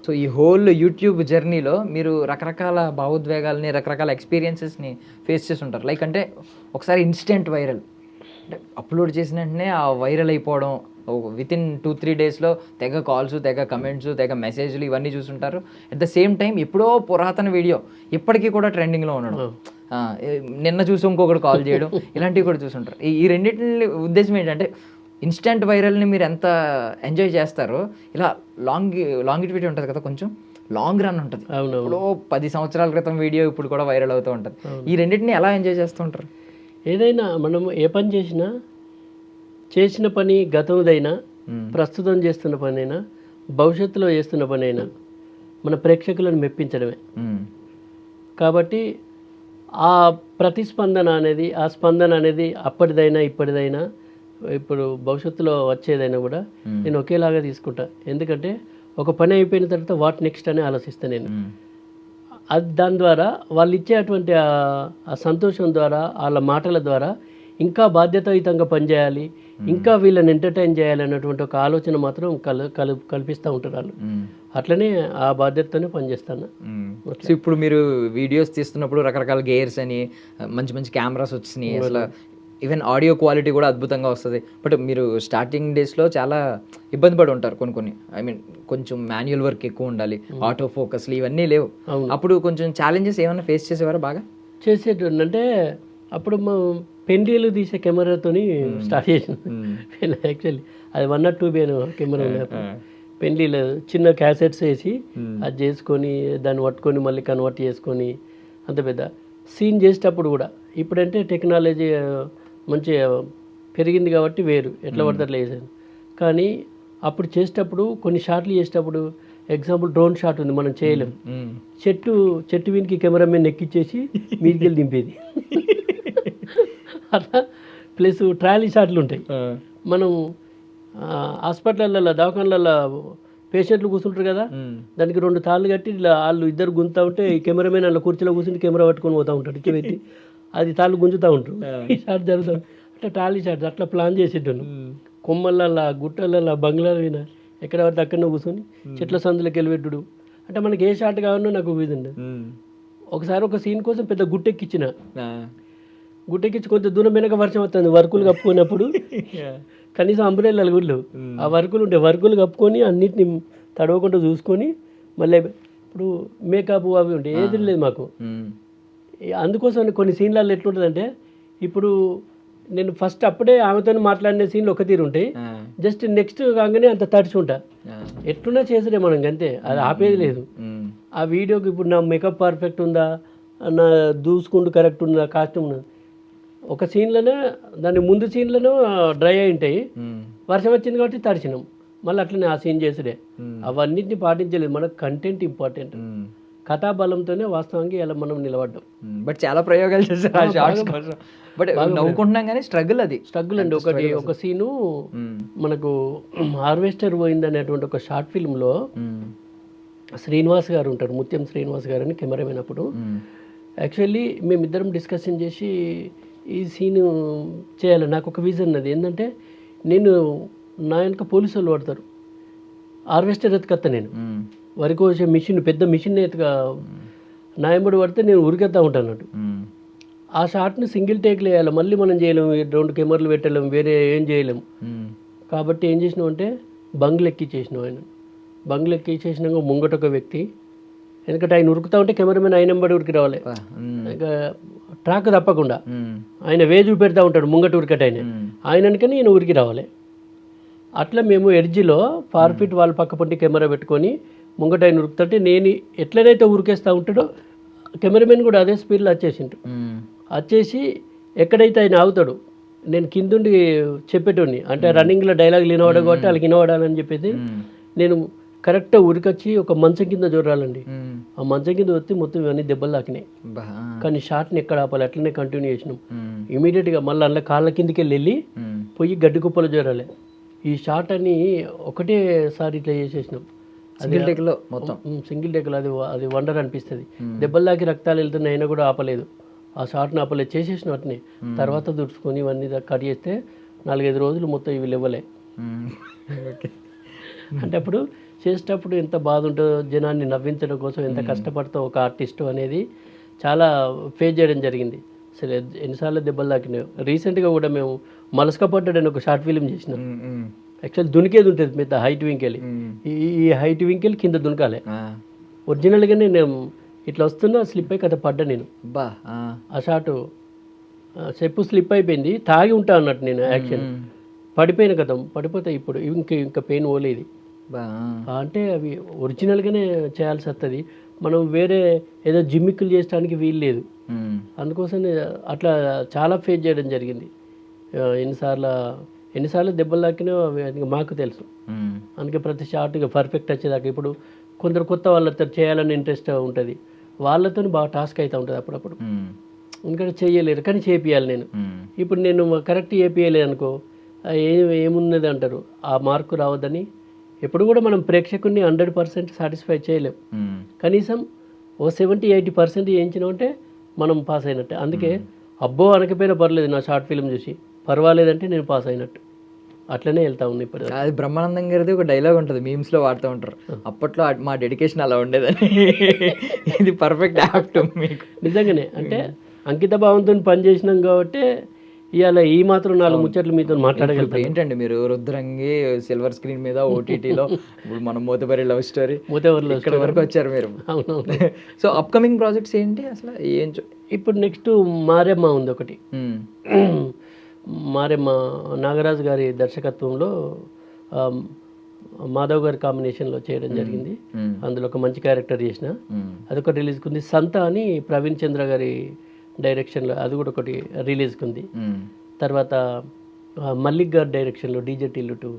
సో ఈ హోల్ యూట్యూబ్ జర్నీలో మీరు రకరకాల భావోద్వేగాల్ని, రకరకాల ఎక్స్పీరియన్సెస్ని ఫేస్ చేసి ఉంటారు. లైక్ అంటే ఒకసారి ఇన్స్టెంట్ వైరల్, అంటే అప్లోడ్ చేసిన వెంటనే ఆ వైరల్ అయిపోవడం, విత్ ఇన్ 2-3 డేస్లో తెగ కాల్స్, తెగ కమెంట్స్, తెగ మెసేజ్లు ఇవన్నీ చూసుంటారు. అట్ ద సేమ్ టైం ఎప్పుడో పురాతన వీడియో ఇప్పటికీ కూడా ట్రెండింగ్లో ఉండడం, నిన్న చూసి ఇంకొకటి కాల్ చేయడం, ఇలాంటివి కూడా చూసుంటారు. ఈ రెండింటి ఉద్దేశం ఏంటంటే ఇన్స్టెంట్ వైరల్ని మీరు ఎంత ఎంజాయ్ చేస్తారో, ఇలా లాంగిటివిటీ ఉంటుంది కదా, కొంచెం లాంగ్ రన్ ఉంటుంది. ఇప్పుడు 10 సంవత్సరాల క్రితం వీడియో ఇప్పుడు కూడా వైరల్ అవుతూ ఉంటుంది. ఈ రెండింటిని ఎలా ఎంజాయ్ చేస్తూ ఉంటారు? ఏదైనా మనం ఏ పని చేసిన పని గతందైనా, ప్రస్తుతం చేస్తున్న పని అయినా, భవిష్యత్తులో చేస్తున్న పని అయినా మన ప్రేక్షకులను మెప్పించడమే. కాబట్టి ఆ ప్రతిస్పందన అనేది, ఆ స్పందన అనేది అప్పటిదైనా ఇప్పటిదైనా ఇప్పుడు భవిష్యత్తులో వచ్చేదైనా కూడా నేను ఒకేలాగా తీసుకుంటా. ఎందుకంటే ఒక పని అయిపోయిన తర్వాత వాట్ నెక్స్ట్ అని ఆలోచిస్తాను నేను. అది దాని ద్వారా వాళ్ళు ఇచ్చేటువంటి ఆ సంతోషం ద్వారా, వాళ్ళ మాటల ద్వారా ఇంకా బాధ్యతాయుతంగా పనిచేయాలి, ఇంకా వీళ్ళని ఎంటర్టైన్ చేయాలి అన్నటువంటి ఒక ఆలోచన మాత్రం కల్పిస్తూ ఉంటారు వాళ్ళు. అట్లనే ఆ బాధ్యతతోనే పనిచేస్తాను. సో ఇప్పుడు మీరు వీడియోస్ తీస్తున్నప్పుడు రకరకాల గేర్స్ అని మంచి మంచి కెమెరాస్ వచ్చినాయి, అసలు ఈవెన్ ఆడియో క్వాలిటీ కూడా అద్భుతంగా వస్తుంది. బట్ మీరు స్టార్టింగ్ డేస్లో చాలా ఇబ్బంది పడి ఉంటారు. కొన్ని కొంచెం మాన్యువల్ వర్క్ ఎక్కువ ఉండాలి, ఆటో ఫోకస్లు ఇవన్నీ లేవు. అప్పుడు కొంచెం ఛాలెంజెస్ ఏమైనా ఫేస్ చేసేవారు? బాగా చేసేటండి. అంటే అప్పుడు పెండీలు తీసే కెమెరాతోని స్టార్ట్ చేసింది. యాక్చువల్లీ అది 1 or 2 కెమెరా ఉన్నాయి. పెండీలు చిన్న క్యాసెట్స్ వేసి అది చేసుకొని దాన్ని పట్టుకొని మళ్ళీ కన్వర్ట్ చేసుకొని అంత పెద్ద సీన్ చేసేటప్పుడు కూడా. ఇప్పుడంటే టెక్నాలజీ మంచిగా పెరిగింది కాబట్టి వేరు, ఎట్లా పడితే అట్లా వేసాను. కానీ అప్పుడు చేసేటప్పుడు కొన్ని షాట్లు చేసేటప్పుడు, ఎగ్జాంపుల్ డ్రోన్ షాట్ ఉంది, మనం చేయలేం. చెట్టు వీనికి కెమెరా మీద ఎక్కిచ్చేసి మీదికి వెళ్ళి దింపేది అట్లా. ప్లస్ ట్రాలీ షాట్లు ఉంటాయి. మనం హాస్పిటల్లో దవాఖానలలో పేషెంట్లు కూర్చుంటారు కదా, దానికి 2 తాళ్ళు కట్టి వాళ్ళు ఇద్దరు గుంజుతూ ఉంటే ఈ కెమెరామెన్ అలా కుర్చీలో కూర్చుంటే కెమెరా పట్టుకొని పోతూ ఉంటాడు, ఇచ్చి పెట్టి అది తాళ్ళు గుంజుతూ ఉంటారు. ఈ షాట్ జరుగుతాం అట్లా ట్రాలీ షాట్ అట్లా ప్లాన్ చేసేటాను. కొమ్మలల్లా, గుట్టలల్లా, బంగ్లాల మీద ఎక్కడ పడితే అక్కడనే కూర్చొని చెట్ల సందులోకి వెళ్ళిపెట్టుడు. అంటే మనకి ఏ షాట్ కావాలన్నా నాకు ఇది. ఒకసారి ఒక సీన్ కోసం పెద్ద గుట్టెక్కిచ్చిన, గుట్టెక్కించి కొంత దూరం వెనక వర్షం వస్తుంది వర్కులు కప్పుకున్నప్పుడు కనీసం అంబ్రెల్లాలు కూడా లేవు. ఆ వర్కులు ఉంటాయి, వర్కులు కప్పుకొని అన్నిటిని తడవకుండా చూసుకొని మళ్ళీ ఇప్పుడు మేకప్ అవి ఉంటాయి, ఏది లేదు మాకు. అందుకోసం కొన్ని సీన్లలో ఎట్లుంటుందంటే ఇప్పుడు నేను ఫస్ట్ అప్పుడే ఆమెతో మాట్లాడిన సీన్లు ఒక తీరు ఉంటాయి, జస్ట్ నెక్స్ట్ కాగానే అంత తడుచుకుంటా ఎట్లున్నా చేసడే మనం అంతే, అది ఆపేది లేదు. ఆ వీడియోకి ఇప్పుడు నా మేకప్ పర్ఫెక్ట్ ఉందా, నా దూసుకుంటూ కరెక్ట్ ఉందా, కాస్ట్యూమ్ ఉన్నది, ఒక సీన్లోనే దాని ముందు సీన్లను డ్రై అయి ఉంటాయి, వర్షం వచ్చింది కాబట్టి తడిచినాం, మళ్ళీ అట్లనే ఆ సీన్ చేసుడే. అవన్నిటిని పాటించలేదు, మనకు కంటెంట్ ఇంపార్టెంట్, కథాబలంతోనే వాస్తవంగా ఇలా మనం నిలబడ్డాం. బట్ చాలా ప్రయోగాలు చేశారు ఆ షార్ట్స్ కోసం. బట్ నవ్వుకుంటున్నాం కానీ స్ట్రగుల్ అండి. ఒక సీను మనకు హార్వెస్టర్ పోయింది అనేటువంటి ఒక షార్ట్ ఫిల్మ్లో శ్రీనివాస్ గారు ఉంటారు, ముత్యం శ్రీనివాస్ గారు అని కెమెరామెన్. అప్పుడు యాక్చువల్లీ మేమిద్దరం డిస్కషన్ చేసి ఈ సీను చేయాలి. నాకు ఒక విజన్ ఉన్నది ఏంటంటే, నేను నా వెనక పోలీసు వాళ్ళు పడతారు, హార్వెస్టర్ ఎత్తుకొస్తా, నేను వరి కోసే మిషన్, పెద్ద మిషన్ ఎత్తుగా నా ఎంబడి పడితే నేను ఉరికెత్తా ఉంటాను అన్నట్టు. ఆ షాట్ని సింగిల్ టేక్లో వేయాలి, మళ్ళీ మనం చేయలేము, 2 కెమెరాలు పెట్టలేము, వేరే ఏం చేయలేము. కాబట్టి ఏం చేసినాం అంటే బంగ్లు ఎక్కిచ్చేసినాం. ఆయన బంగ్లు ఎక్కిచ్చేసినాక ముంగట ఒక వ్యక్తి, ఎందుకంటే ఆయన ఉరుకుతా ఉంటే కెమెరామెన్ ఆయన ఎంబడి ఉరికి రావాలి, ఇంకా ట్రాక్ తప్పకుండా ఆయన వేజు పెడతా ఉంటాడు ముంగట ఉరికట ఆయన వెనకని నేను ఉరికి రావాలి. అట్లా మేము ఎడ్జిలో ఫార్ఫిట్ వాళ్ళ పక్క పొంటి కెమెరా పెట్టుకొని ముంగట ఆయన ఉరుకుతుంటే నేను ఎట్లనైతే ఉరికేస్తూ ఉంటాడో కెమెరామెన్ కూడా అదే స్పీడ్లో వచ్చేసి ఎక్కడైతే ఆయన ఆగుతాడు నేను కిందుండి చెప్పేటోని, అంటే రన్నింగ్లో డైలాగ్ వినవడం కాబట్టి వాళ్ళకి వినవడాలని చెప్పేసి నేను కరెక్ట్గా ఉరికొచ్చి ఒక మంచం కింద జొర్రాలండి. ఆ మంచం కింద వచ్చి మొత్తం ఇవన్నీ దెబ్బలు తాకినాయి, కానీ షాట్ని ఎక్కడ ఆపాలి అట్లనే కంటిన్యూ చేసినాం. ఇమీడియట్గా మళ్ళీ అందులో కాళ్ళ కిందికి వెళ్ళి పోయి గడ్డి కుప్పలు జొరాలి. ఈ షాట్ అని ఒకటేసారి ఇట్లా చేసేసినాం, సింగిల్ టేక్లో. అది వండర్ అనిపిస్తుంది. దెబ్బలు తాకి రక్తాలు వెళ్తున్నాయి అయినా కూడా ఆపలేదు, ఆ షాట్ని ఆపలేదు, చేసేసిన వాటిని. తర్వాత దుడుచుకొని ఇవన్నీ కట్ చేస్తే 4-5 రోజులు మొత్తం ఇవి లేవలే. అంటే అప్పుడు చేసేటప్పుడు ఎంత బాధ ఉంటుందో, జనాన్ని నవ్వించడం కోసం ఎంత కష్టపడతాం ఒక ఆర్టిస్టు అనేది చాలా ఫేస్ చేయడం జరిగింది. అసలు ఎన్నిసార్లు దెబ్బలు తాకినాయో. రీసెంట్గా కూడా మేము మలసకపడ్డాడని ఒక షార్ట్ ఫిలిం చేసినాం. యాక్చువల్ దునికేది ఉంటుంది పెద్ద హైట్ వింకెల్, ఈ హైట్ వింకెల్ కింద దునకాలి. ఒరిజినల్గానే నేను ఇట్లా వస్తున్నా స్లిప్ అయి కథ పడ్డా నేను. ఆ షాటు చెప్పు స్లిప్ అయిపోయింది, తాగి ఉంటా అన్నట్టు నేను యాక్షన్ పడిపోయిన కథ. పడిపోతే ఇప్పుడు ఇంకా పెయిన్ పోలేదు. అంటే అవి ఒరిజినల్గానే చేయాల్సి వస్తుంది, మనం వేరే ఏదో జిమ్మిక్కులు చేయడానికి వీలు లేదు. అందుకోసం అట్లా చాలా ఫేస్ చేయడం జరిగింది. ఎన్నిసార్లు దెబ్బలు తాకినా మాకు తెలుసు. అందుకే ప్రతి షార్ట్గా పర్ఫెక్ట్ వచ్చేదాకా. ఇప్పుడు కొందరు కొత్త వాళ్ళతో చేయాలని ఇంట్రెస్ట్ ఉంటుంది, వాళ్ళతో బాగా టాస్క్ అవుతూ ఉంటుంది అప్పుడప్పుడు, ఎందుకంటే చేయలేరు కానీ చేపియాలి నేను. ఇప్పుడు నేను కరెక్ట్ చేపియలేదు అనుకో ఏమున్నది అంటారు, ఆ మార్కు రావద్దని. ఎప్పుడు కూడా మనం ప్రేక్షకుడిని 100% సాటిస్ఫై చేయలేం, కనీసం ఓ 70-80% చేయించినామంటే మనం పాస్ అయినట్టే. అందుకే అబ్బో అనకపోయినా పర్లేదు, నా షార్ట్ ఫిల్మ్ చూసి పర్వాలేదంటే నేను పాస్ అయినట్టు, అట్లనే వెళ్తా ఉంది. ఇప్పుడు అది బ్రహ్మానందం గారిది ఒక డైలాగ్ ఉంటుంది, మీమ్స్లో వాడుతూ ఉంటారు, అప్పట్లో మా డెడికేషన్ అలా ఉండేదని. ఇది పర్ఫెక్ట్ యాప్ట్ మీకు. నిజంగానే అంటే అంకిత భావంతో పనిచేసినాం కాబట్టి ఇవాళ ఈ మాత్రం 4 ముచ్చట్లు మీతో మాట్లాడగలుగుతాం. ఏంటండి మీరు రుద్రంగి సిల్వర్ స్క్రీన్ మీద ఓటీటీలో ఇప్పుడు మనం మోతబరి లవ్ స్టోరీ ఇక్కడ వరకు వచ్చారు మీరు. అవునవును. సో అప్కమింగ్ ప్రాజెక్ట్స్ ఏంటి అసలు? ఏం ఇప్పుడు నెక్స్ట్ మారెమ్మ ఉంది ఒకటి. మారెమ్మ నాగరాజు గారి దర్శకత్వంలో మాధవ్ గారి కాంబినేషన్లో చేయడం జరిగింది. అందులో ఒక మంచి క్యారెక్టర్ చేసిన, అదొకటి రిలీజ్కి ఉంది. సంత అని ప్రవీణ్ చంద్ర గారి డైరెక్షన్లో అది కూడా ఒకటి రిలీజ్కి ఉంది. తర్వాత మల్లిక్ గారి డైరెక్షన్లో డీజే టిల్లు 2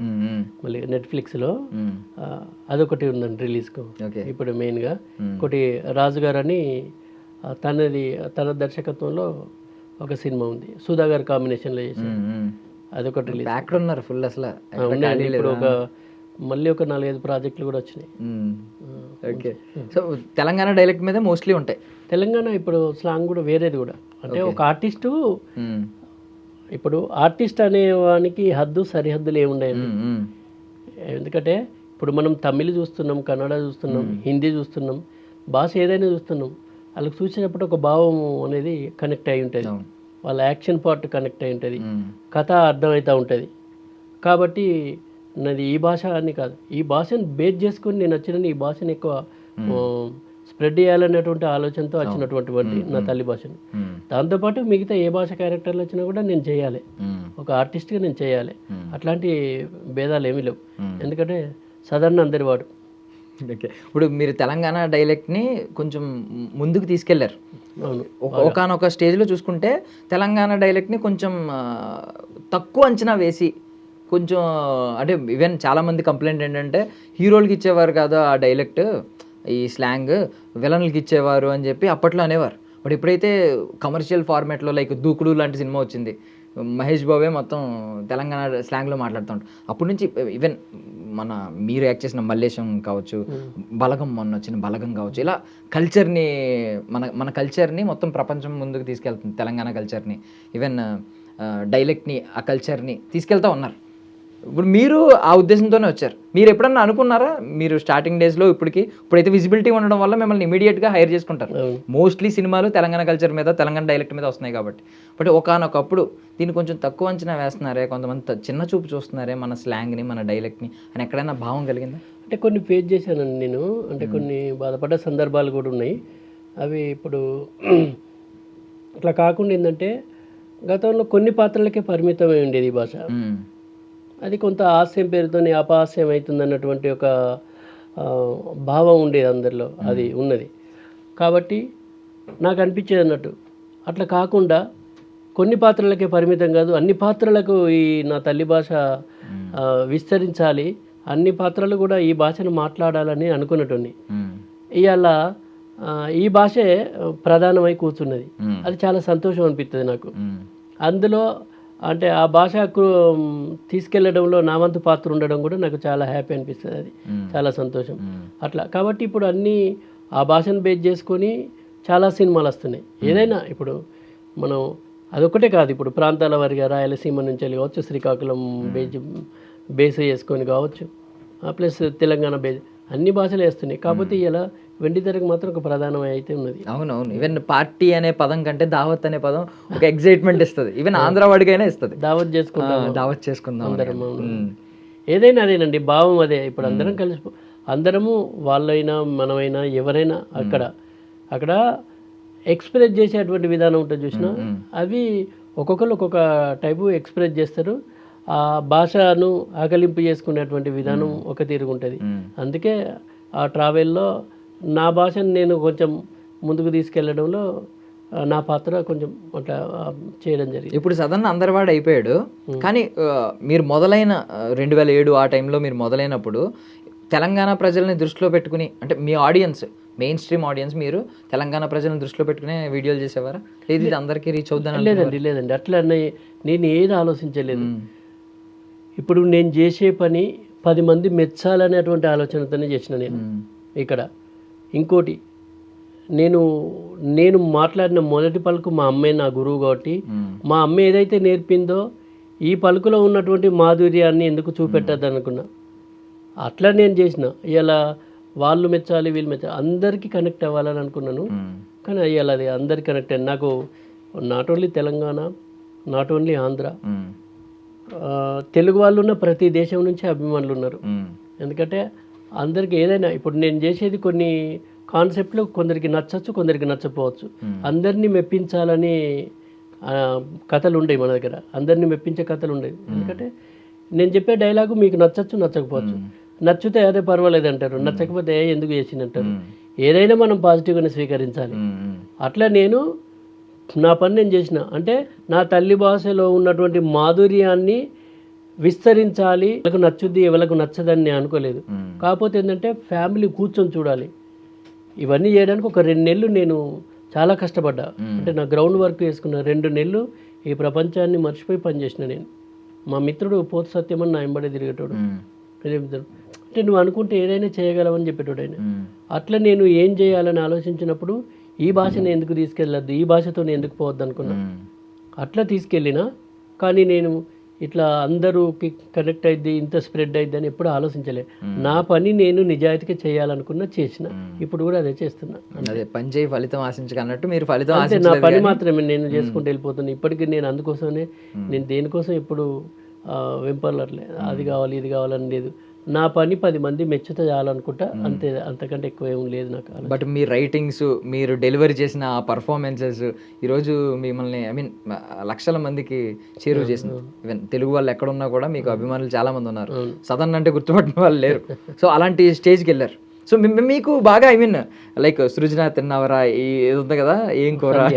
మళ్ళీ నెట్ఫ్లిక్స్లో అదొకటి ఉందండి రిలీజ్కు ఇప్పుడు మెయిన్గా. ఒకటి రాజు గారు అని తన దర్శకత్వంలో ఒక సినిమా ఉంది, సుధా గారి కాంబినేషన్లో చేసి అదొకటి రిలీజ్. ఉన్నారు ఫుల్ అసలు. ఇప్పుడు మళ్ళీ ఒక 4-5 ప్రాజెక్టులు కూడా వచ్చినాయి. ఓకే. సో తెలంగాణ డైలెక్ట్ మీద మోస్ట్లీ ఉంటాయి. తెలంగాణ ఇప్పుడు స్లాంగ్ కూడా వేరేది కూడా. అంటే ఒక ఆర్టిస్టు, ఇప్పుడు ఆర్టిస్ట్ అనేవానికి హద్దు సరిహద్దులు ఏమున్నాయండి. ఎందుకంటే ఇప్పుడు మనం తమిళ్ చూస్తున్నాం, కన్నడ చూస్తున్నాం, హిందీ చూస్తున్నాం, భాష ఏదైనా చూస్తున్నాం, వాళ్ళకి చూసేటప్పుడు ఒక భావం అనేది కనెక్ట్ అయి ఉంటుంది. వాళ్ళ యాక్షన్ పార్ట్ కనెక్ట్ అయి ఉంటుంది, కథ అర్థమవుతూ ఉంటుంది. కాబట్టి నాది ఈ భాష అని కాదు, ఈ భాషను బేస్ చేసుకొని నేను వచ్చిన ఈ భాషను ఎక్కువ స్ప్రెడ్ చేయాలనేటువంటి ఆలోచనతో వచ్చినటువంటి నా తల్లి భాషను. దాంతోపాటు మిగతా ఏ భాష క్యారెక్టర్లు వచ్చినా కూడా నేను చేయాలి, ఒక ఆర్టిస్ట్గా నేను చేయాలి. అట్లాంటి భేదాలు ఏమీ లేవు, ఎందుకంటే సదరన్ అందరి వాడు. ఓకే, ఇప్పుడు మీరు తెలంగాణ డైలెక్ట్ని కొంచెం ముందుకు తీసుకెళ్లారు. అవును, ఒకనొక స్టేజ్లో చూసుకుంటే తెలంగాణ డైలెక్ట్ని కొంచెం తక్కువ అంచనా వేసి కొంచెం అంటే ఈవెన్ చాలామంది కంప్లైంట్ ఏంటంటే హీరోలకి ఇచ్చేవారు కాదు ఆ డైలెక్ట్, ఈ స్లాంగ్ విలన్లకి ఇచ్చేవారు అని చెప్పి అప్పట్లో అనేవారు. బట్ ఎప్పుడైతే కమర్షియల్ ఫార్మాట్లో లైక్ దూకుడు లాంటి సినిమా వచ్చింది, మహేష్ బాబే మొత్తం తెలంగాణ స్లాంగ్లో మాట్లాడుతుంటారు. అప్పటి నుంచి ఈవెన్ మీరు యాక్ట్ చేసిన మల్లేశం కావచ్చు, బలగం మొన్న వచ్చిన బలగం కావచ్చు, ఇలా కల్చర్ని మన కల్చర్ని మొత్తం ప్రపంచం ముందుకు తీసుకెళ్తుంది. తెలంగాణ కల్చర్ని, ఈవెన్ డైలెక్ట్ని, ఆ కల్చర్ని తీసుకెళ్తూ ఉన్నారు. ఇప్పుడు మీరు ఆ ఉద్దేశంతోనే వచ్చారు. మీరు ఎప్పుడన్నా అనుకున్నారా, మీరు స్టార్టింగ్ డేస్లో ఇప్పుడైతే విజిబిలిటీ ఉండడం వల్ల మిమ్మల్ని ఇమీడియట్గా హైర్ చేసుకుంటారు. మోస్ట్లీ సినిమాలు తెలంగాణ కల్చర్ మీద, తెలంగాణ డైలెక్ట్ మీద వస్తున్నాయి కాబట్టి. బట్ ఒకనొకప్పుడు దీన్ని కొంచెం తక్కువ అంచనా వేస్తున్నారే, కొంతమంది చిన్న చూపు చూస్తున్నారే మన స్లాంగ్ని, మన డైలెక్ట్ని అని ఎక్కడైనా భావం కలిగిందా? అంటే కొన్ని ఫేస్ చేశానండి నేను, అంటే కొన్ని బాధపడ్డ సందర్భాలు కూడా ఉన్నాయి. అవి ఇప్పుడు అట్లా కాకుండా ఏంటంటే గతంలో కొన్ని పాత్రలకే పరిమితమై ఉండేది ఈ భాష. అది కొంత హాస్యం పేరుతోనే అపహాస్యం అవుతుంది అన్నటువంటి ఒక భావం ఉండేది అందరిలో, అది ఉన్నది. కాబట్టి నాకు అనిపించేది అన్నట్టు అట్లా కాకుండా కొన్ని పాత్రలకే పరిమితం కాదు, అన్ని పాత్రలకు ఈ నా తల్లి భాష విస్తరించాలి, అన్ని పాత్రలు కూడా ఈ భాషను మాట్లాడాలని అనుకున్నట్టుని. ఇవాళ ఈ భాషే ప్రధానమై కూర్చున్నది. అది చాలా సంతోషం అనిపిస్తుంది నాకు. అందులో అంటే ఆ భాషకు తీసుకెళ్లడంలో నా వంతు పాత్ర ఉండడం కూడా నాకు చాలా హ్యాపీ అనిపిస్తుంది, అది చాలా సంతోషం. అట్లా కాబట్టి ఇప్పుడు అన్నీ ఆ భాషను బేస్ చేసుకొని చాలా సినిమాలు వస్తున్నాయి. ఏదైనా ఇప్పుడు మనం అదొక్కటే కాదు, ఇప్పుడు ప్రాంతాల వారిగా రాయలసీమ నుంచి వెళ్ళి కావచ్చు, శ్రీకాకుళం బేస్ చేసుకొని కావచ్చు, ప్లస్ తెలంగాణ బేస్, అన్ని భాషలు వేస్తున్నాయి. కాకపోతే ఇలా వెండితెరకు మాత్రం ఒక ప్రధానమై అయితే ఉన్నది. అవునవును, ఈవెన్ పార్టీ అనే పదం కంటే దావత్ అనే పదం ఒక ఎగ్జైట్మెంట్ ఇస్తుంది. ఈవెన్ ఆంధ్ర వాడికైనా ఇస్తుంది, దావత్ చేసుకుందాం అందరం. ఏదైనా అదేనండి భావం, అదే. ఇప్పుడు అందరం కలిసి, అందరము వాళ్ళైనా మనమైనా ఎవరైనా అక్కడ ఎక్స్ప్రెస్ చేసేటువంటి విధానం ఉంటుంది చూసినా, అవి ఒక్కొక్కరు ఒక్కొక్క టైపు ఎక్స్ప్రెస్ చేస్తారు. ఆ భాషను ఆకలింపు చేసుకునేటువంటి విధానం ఒక తీరుగుంటుంది. అందుకే ఆ ట్రావెల్లో నా భాషను నేను కొంచెం ముందుకు తీసుకెళ్లడంలో నా పాత్ర కొంచెం అట్లా చేయడం జరిగింది. ఇప్పుడు సదన్ అందరివాడు అయిపోయాడు, కానీ మీరు మొదలైన 2007 ఆ టైంలో మీరు మొదలైనప్పుడు తెలంగాణ ప్రజల్ని దృష్టిలో పెట్టుకుని, అంటే మీ ఆడియన్స్, మెయిన్ స్ట్రీమ్ ఆడియన్స్, మీరు తెలంగాణ ప్రజలను దృష్టిలో పెట్టుకునే వీడియోలు చేసేవారా? లేదు ఇది అందరికీ రీచ్ అవుద్దని? లేదండి అట్లా నేను ఏది ఆలోచించలేదు. ఇప్పుడు నేను చేసే పని 10 మంది మెచ్చాలనేటువంటి ఆలోచనతోనే చేసిన నేను. ఇక్కడ ఇంకోటి, నేను మాట్లాడిన మొదటి పలుకు మా అమ్మే నా గురువు కాబట్టి, మా అమ్మ ఏదైతే నేర్పిందో ఈ పలుకులో ఉన్నటువంటి మాధుర్యాన్ని ఎందుకు చూపెట్టద్దు అనుకున్నా, అట్లా నేను చేసిన. ఇలా వాళ్ళు మెచ్చాలి, వీళ్ళు మెచ్చాలి, అందరికీ కనెక్ట్ అవ్వాలని అనుకున్నాను. కానీ అయ్యాలి, అది అందరికి కనెక్ట్ అయ్యింది. నాకు not only Telangana, not only Andhra, Telugu వాళ్ళు ఉన్న ప్రతి దేశం నుంచి అభిమానులు ఉన్నారు. ఎందుకంటే అందరికి ఏదైనా, ఇప్పుడు నేను చేసేది కొన్ని కాన్సెప్ట్లు కొందరికి నచ్చచ్చు, కొందరికి నచ్చపోవచ్చు. అందరినీ మెప్పించాలని కథలు ఉండేవి మన దగ్గర, అందరినీ మెప్పించే కథలు ఉండేవి. ఎందుకంటే నేను చెప్పే డైలాగు మీకు నచ్చచ్చు, నచ్చకపోవచ్చు. నచ్చితే అదే పర్వాలేదు అంటారు, నచ్చకపోతే ఎందుకు చేసిందంటారు. ఏదైనా మనం పాజిటివ్గానే స్వీకరించాలి. అట్లా నేను నా పని నేను చేసిన, అంటే నా తల్లి భాషలో ఉన్నటువంటి మాధుర్యాన్ని విస్తరించాలి. ఎవరికి నచ్చుద్ది, ఎవరికి నచ్చదని నేను అనుకోలేదు. కాకపోతే ఏంటంటే ఫ్యామిలీ కూర్చొని చూడాలి. ఇవన్నీ చేయడానికి ఒక 2 నెలలు నేను చాలా కష్టపడ్డా. అంటే నా గ్రౌండ్ వర్క్ చేసుకున్న 2 నెలలు ఈ ప్రపంచాన్ని మర్చిపోయి పనిచేసిన నేను. మా మిత్రుడు పోతు సత్యం అని నా వెంబడే తిరిగేటోడు. అంటే నువ్వు అనుకుంటే ఏదైనా చేయగలవని చెప్పేటోడు ఆయన. అట్లా నేను ఏం చేయాలని ఆలోచించినప్పుడు ఈ భాషను ఎందుకు తీసుకెళ్ళొద్దు, ఈ భాషతో నేను ఎందుకు పోవద్దు అనుకున్నా. అట్లా తీసుకెళ్ళినా, కానీ నేను ఇట్లా అందరూకి కనెక్ట్ అయింది, ఇంత స్ప్రెడ్ అయింది అని ఎప్పుడు ఆలోచించలే. నా పని నేను నిజాయితీగా చేయాలనుకున్నా చేసిన, ఇప్పుడు కూడా అదే చేస్తున్నా. అదే పని చేయి ఫలితం ఆశించక అన్నట్టు మీరు ఫలితం అంటే నా ఆశించలేదు పని కానీ- మాత్రమే నేను చేసుకుంటూ వెళ్ళిపోతున్నా. ఇప్పటికీ నేను అందుకోసమే నేను దేనికోసం ఇప్పుడు వెంపర్లట్లే అది కావాలి ఇది కావాలని లేదు. నా పని 10 మంది మెచ్చుతా చాలనుకుంటా, అంతే, అంతకంటే ఎక్కువ ఏం లేదు నాకు. బట్ మీ రైటింగ్స్, మీరు డెలివరీ చేసిన ఆ పర్ఫార్మెన్సెస్ ఈరోజు మిమ్మల్ని లక్షల మందికి చేరువ చేసింది. ఈవెన్ తెలుగు వాళ్ళు ఎక్కడున్నా కూడా మీకు అభిమానులు చాలా మంది ఉన్నారు. సదన్ అంటే గుర్తుపట్టిన వాళ్ళు లేరు. సో అలాంటి స్టేజ్కి వెళ్ళారు. సో మీకు బాగా లైక్ సృజన తిన్నావరా ఇది ఉంది కదా, ఏం కూర,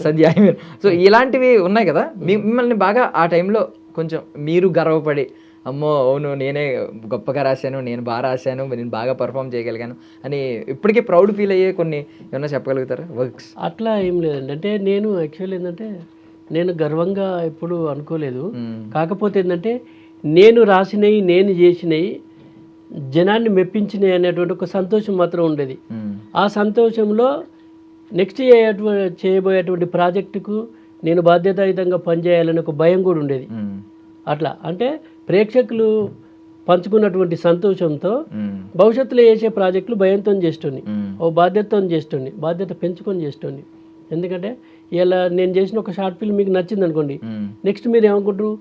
సంధ్య, సో ఇలాంటివి ఉన్నాయి కదా, మిమ్మల్ని బాగా ఆ టైంలో కొంచెం మీరు గర్వపడి అమ్మో అవును నేనే గొప్పగా రాశాను, నేను బాగా రాశాను, నేను బాగా పర్ఫామ్ చేయగలిగాను అని ఇప్పటికీ ప్రౌడ్ ఫీల్ అయ్యే కొన్ని ఏమన్నా చెప్పగలుగుతారా వర్క్స్? అట్లా ఏం లేదండి. అంటే నేను యాక్చువల్ ఏంటంటే నేను గర్వంగా ఎప్పుడు అనుకోలేదు. కాకపోతే ఏంటంటే నేను రాసినవి, నేను చేసినవి జనాన్ని మెప్పించినవి అనేటువంటి ఒక సంతోషం మాత్రం ఉండేది. ఆ సంతోషంలో నెక్స్ట్ చేయబోయేటువంటి ప్రాజెక్టుకు నేను బాధ్యతాయుతంగా పనిచేయాలని ఒక భయం కూడా ఉండేది. అట్లా అంటే ప్రేక్షకులు పంచుకున్నటువంటి సంతోషంతో భవిష్యత్తులో చేసే ప్రాజెక్టులు భయంతో చేస్తుంది, ఓ బాధ్యతతో చేస్తుంది, బాధ్యత పెంచుకొని చేస్తుంది. ఎందుకంటే ఇలా నేను చేసిన ఒక షార్ట్ ఫిల్మ్ మీకు నచ్చింది అనుకోండి, నెక్స్ట్ మీరు ఏమనుకుంటారు,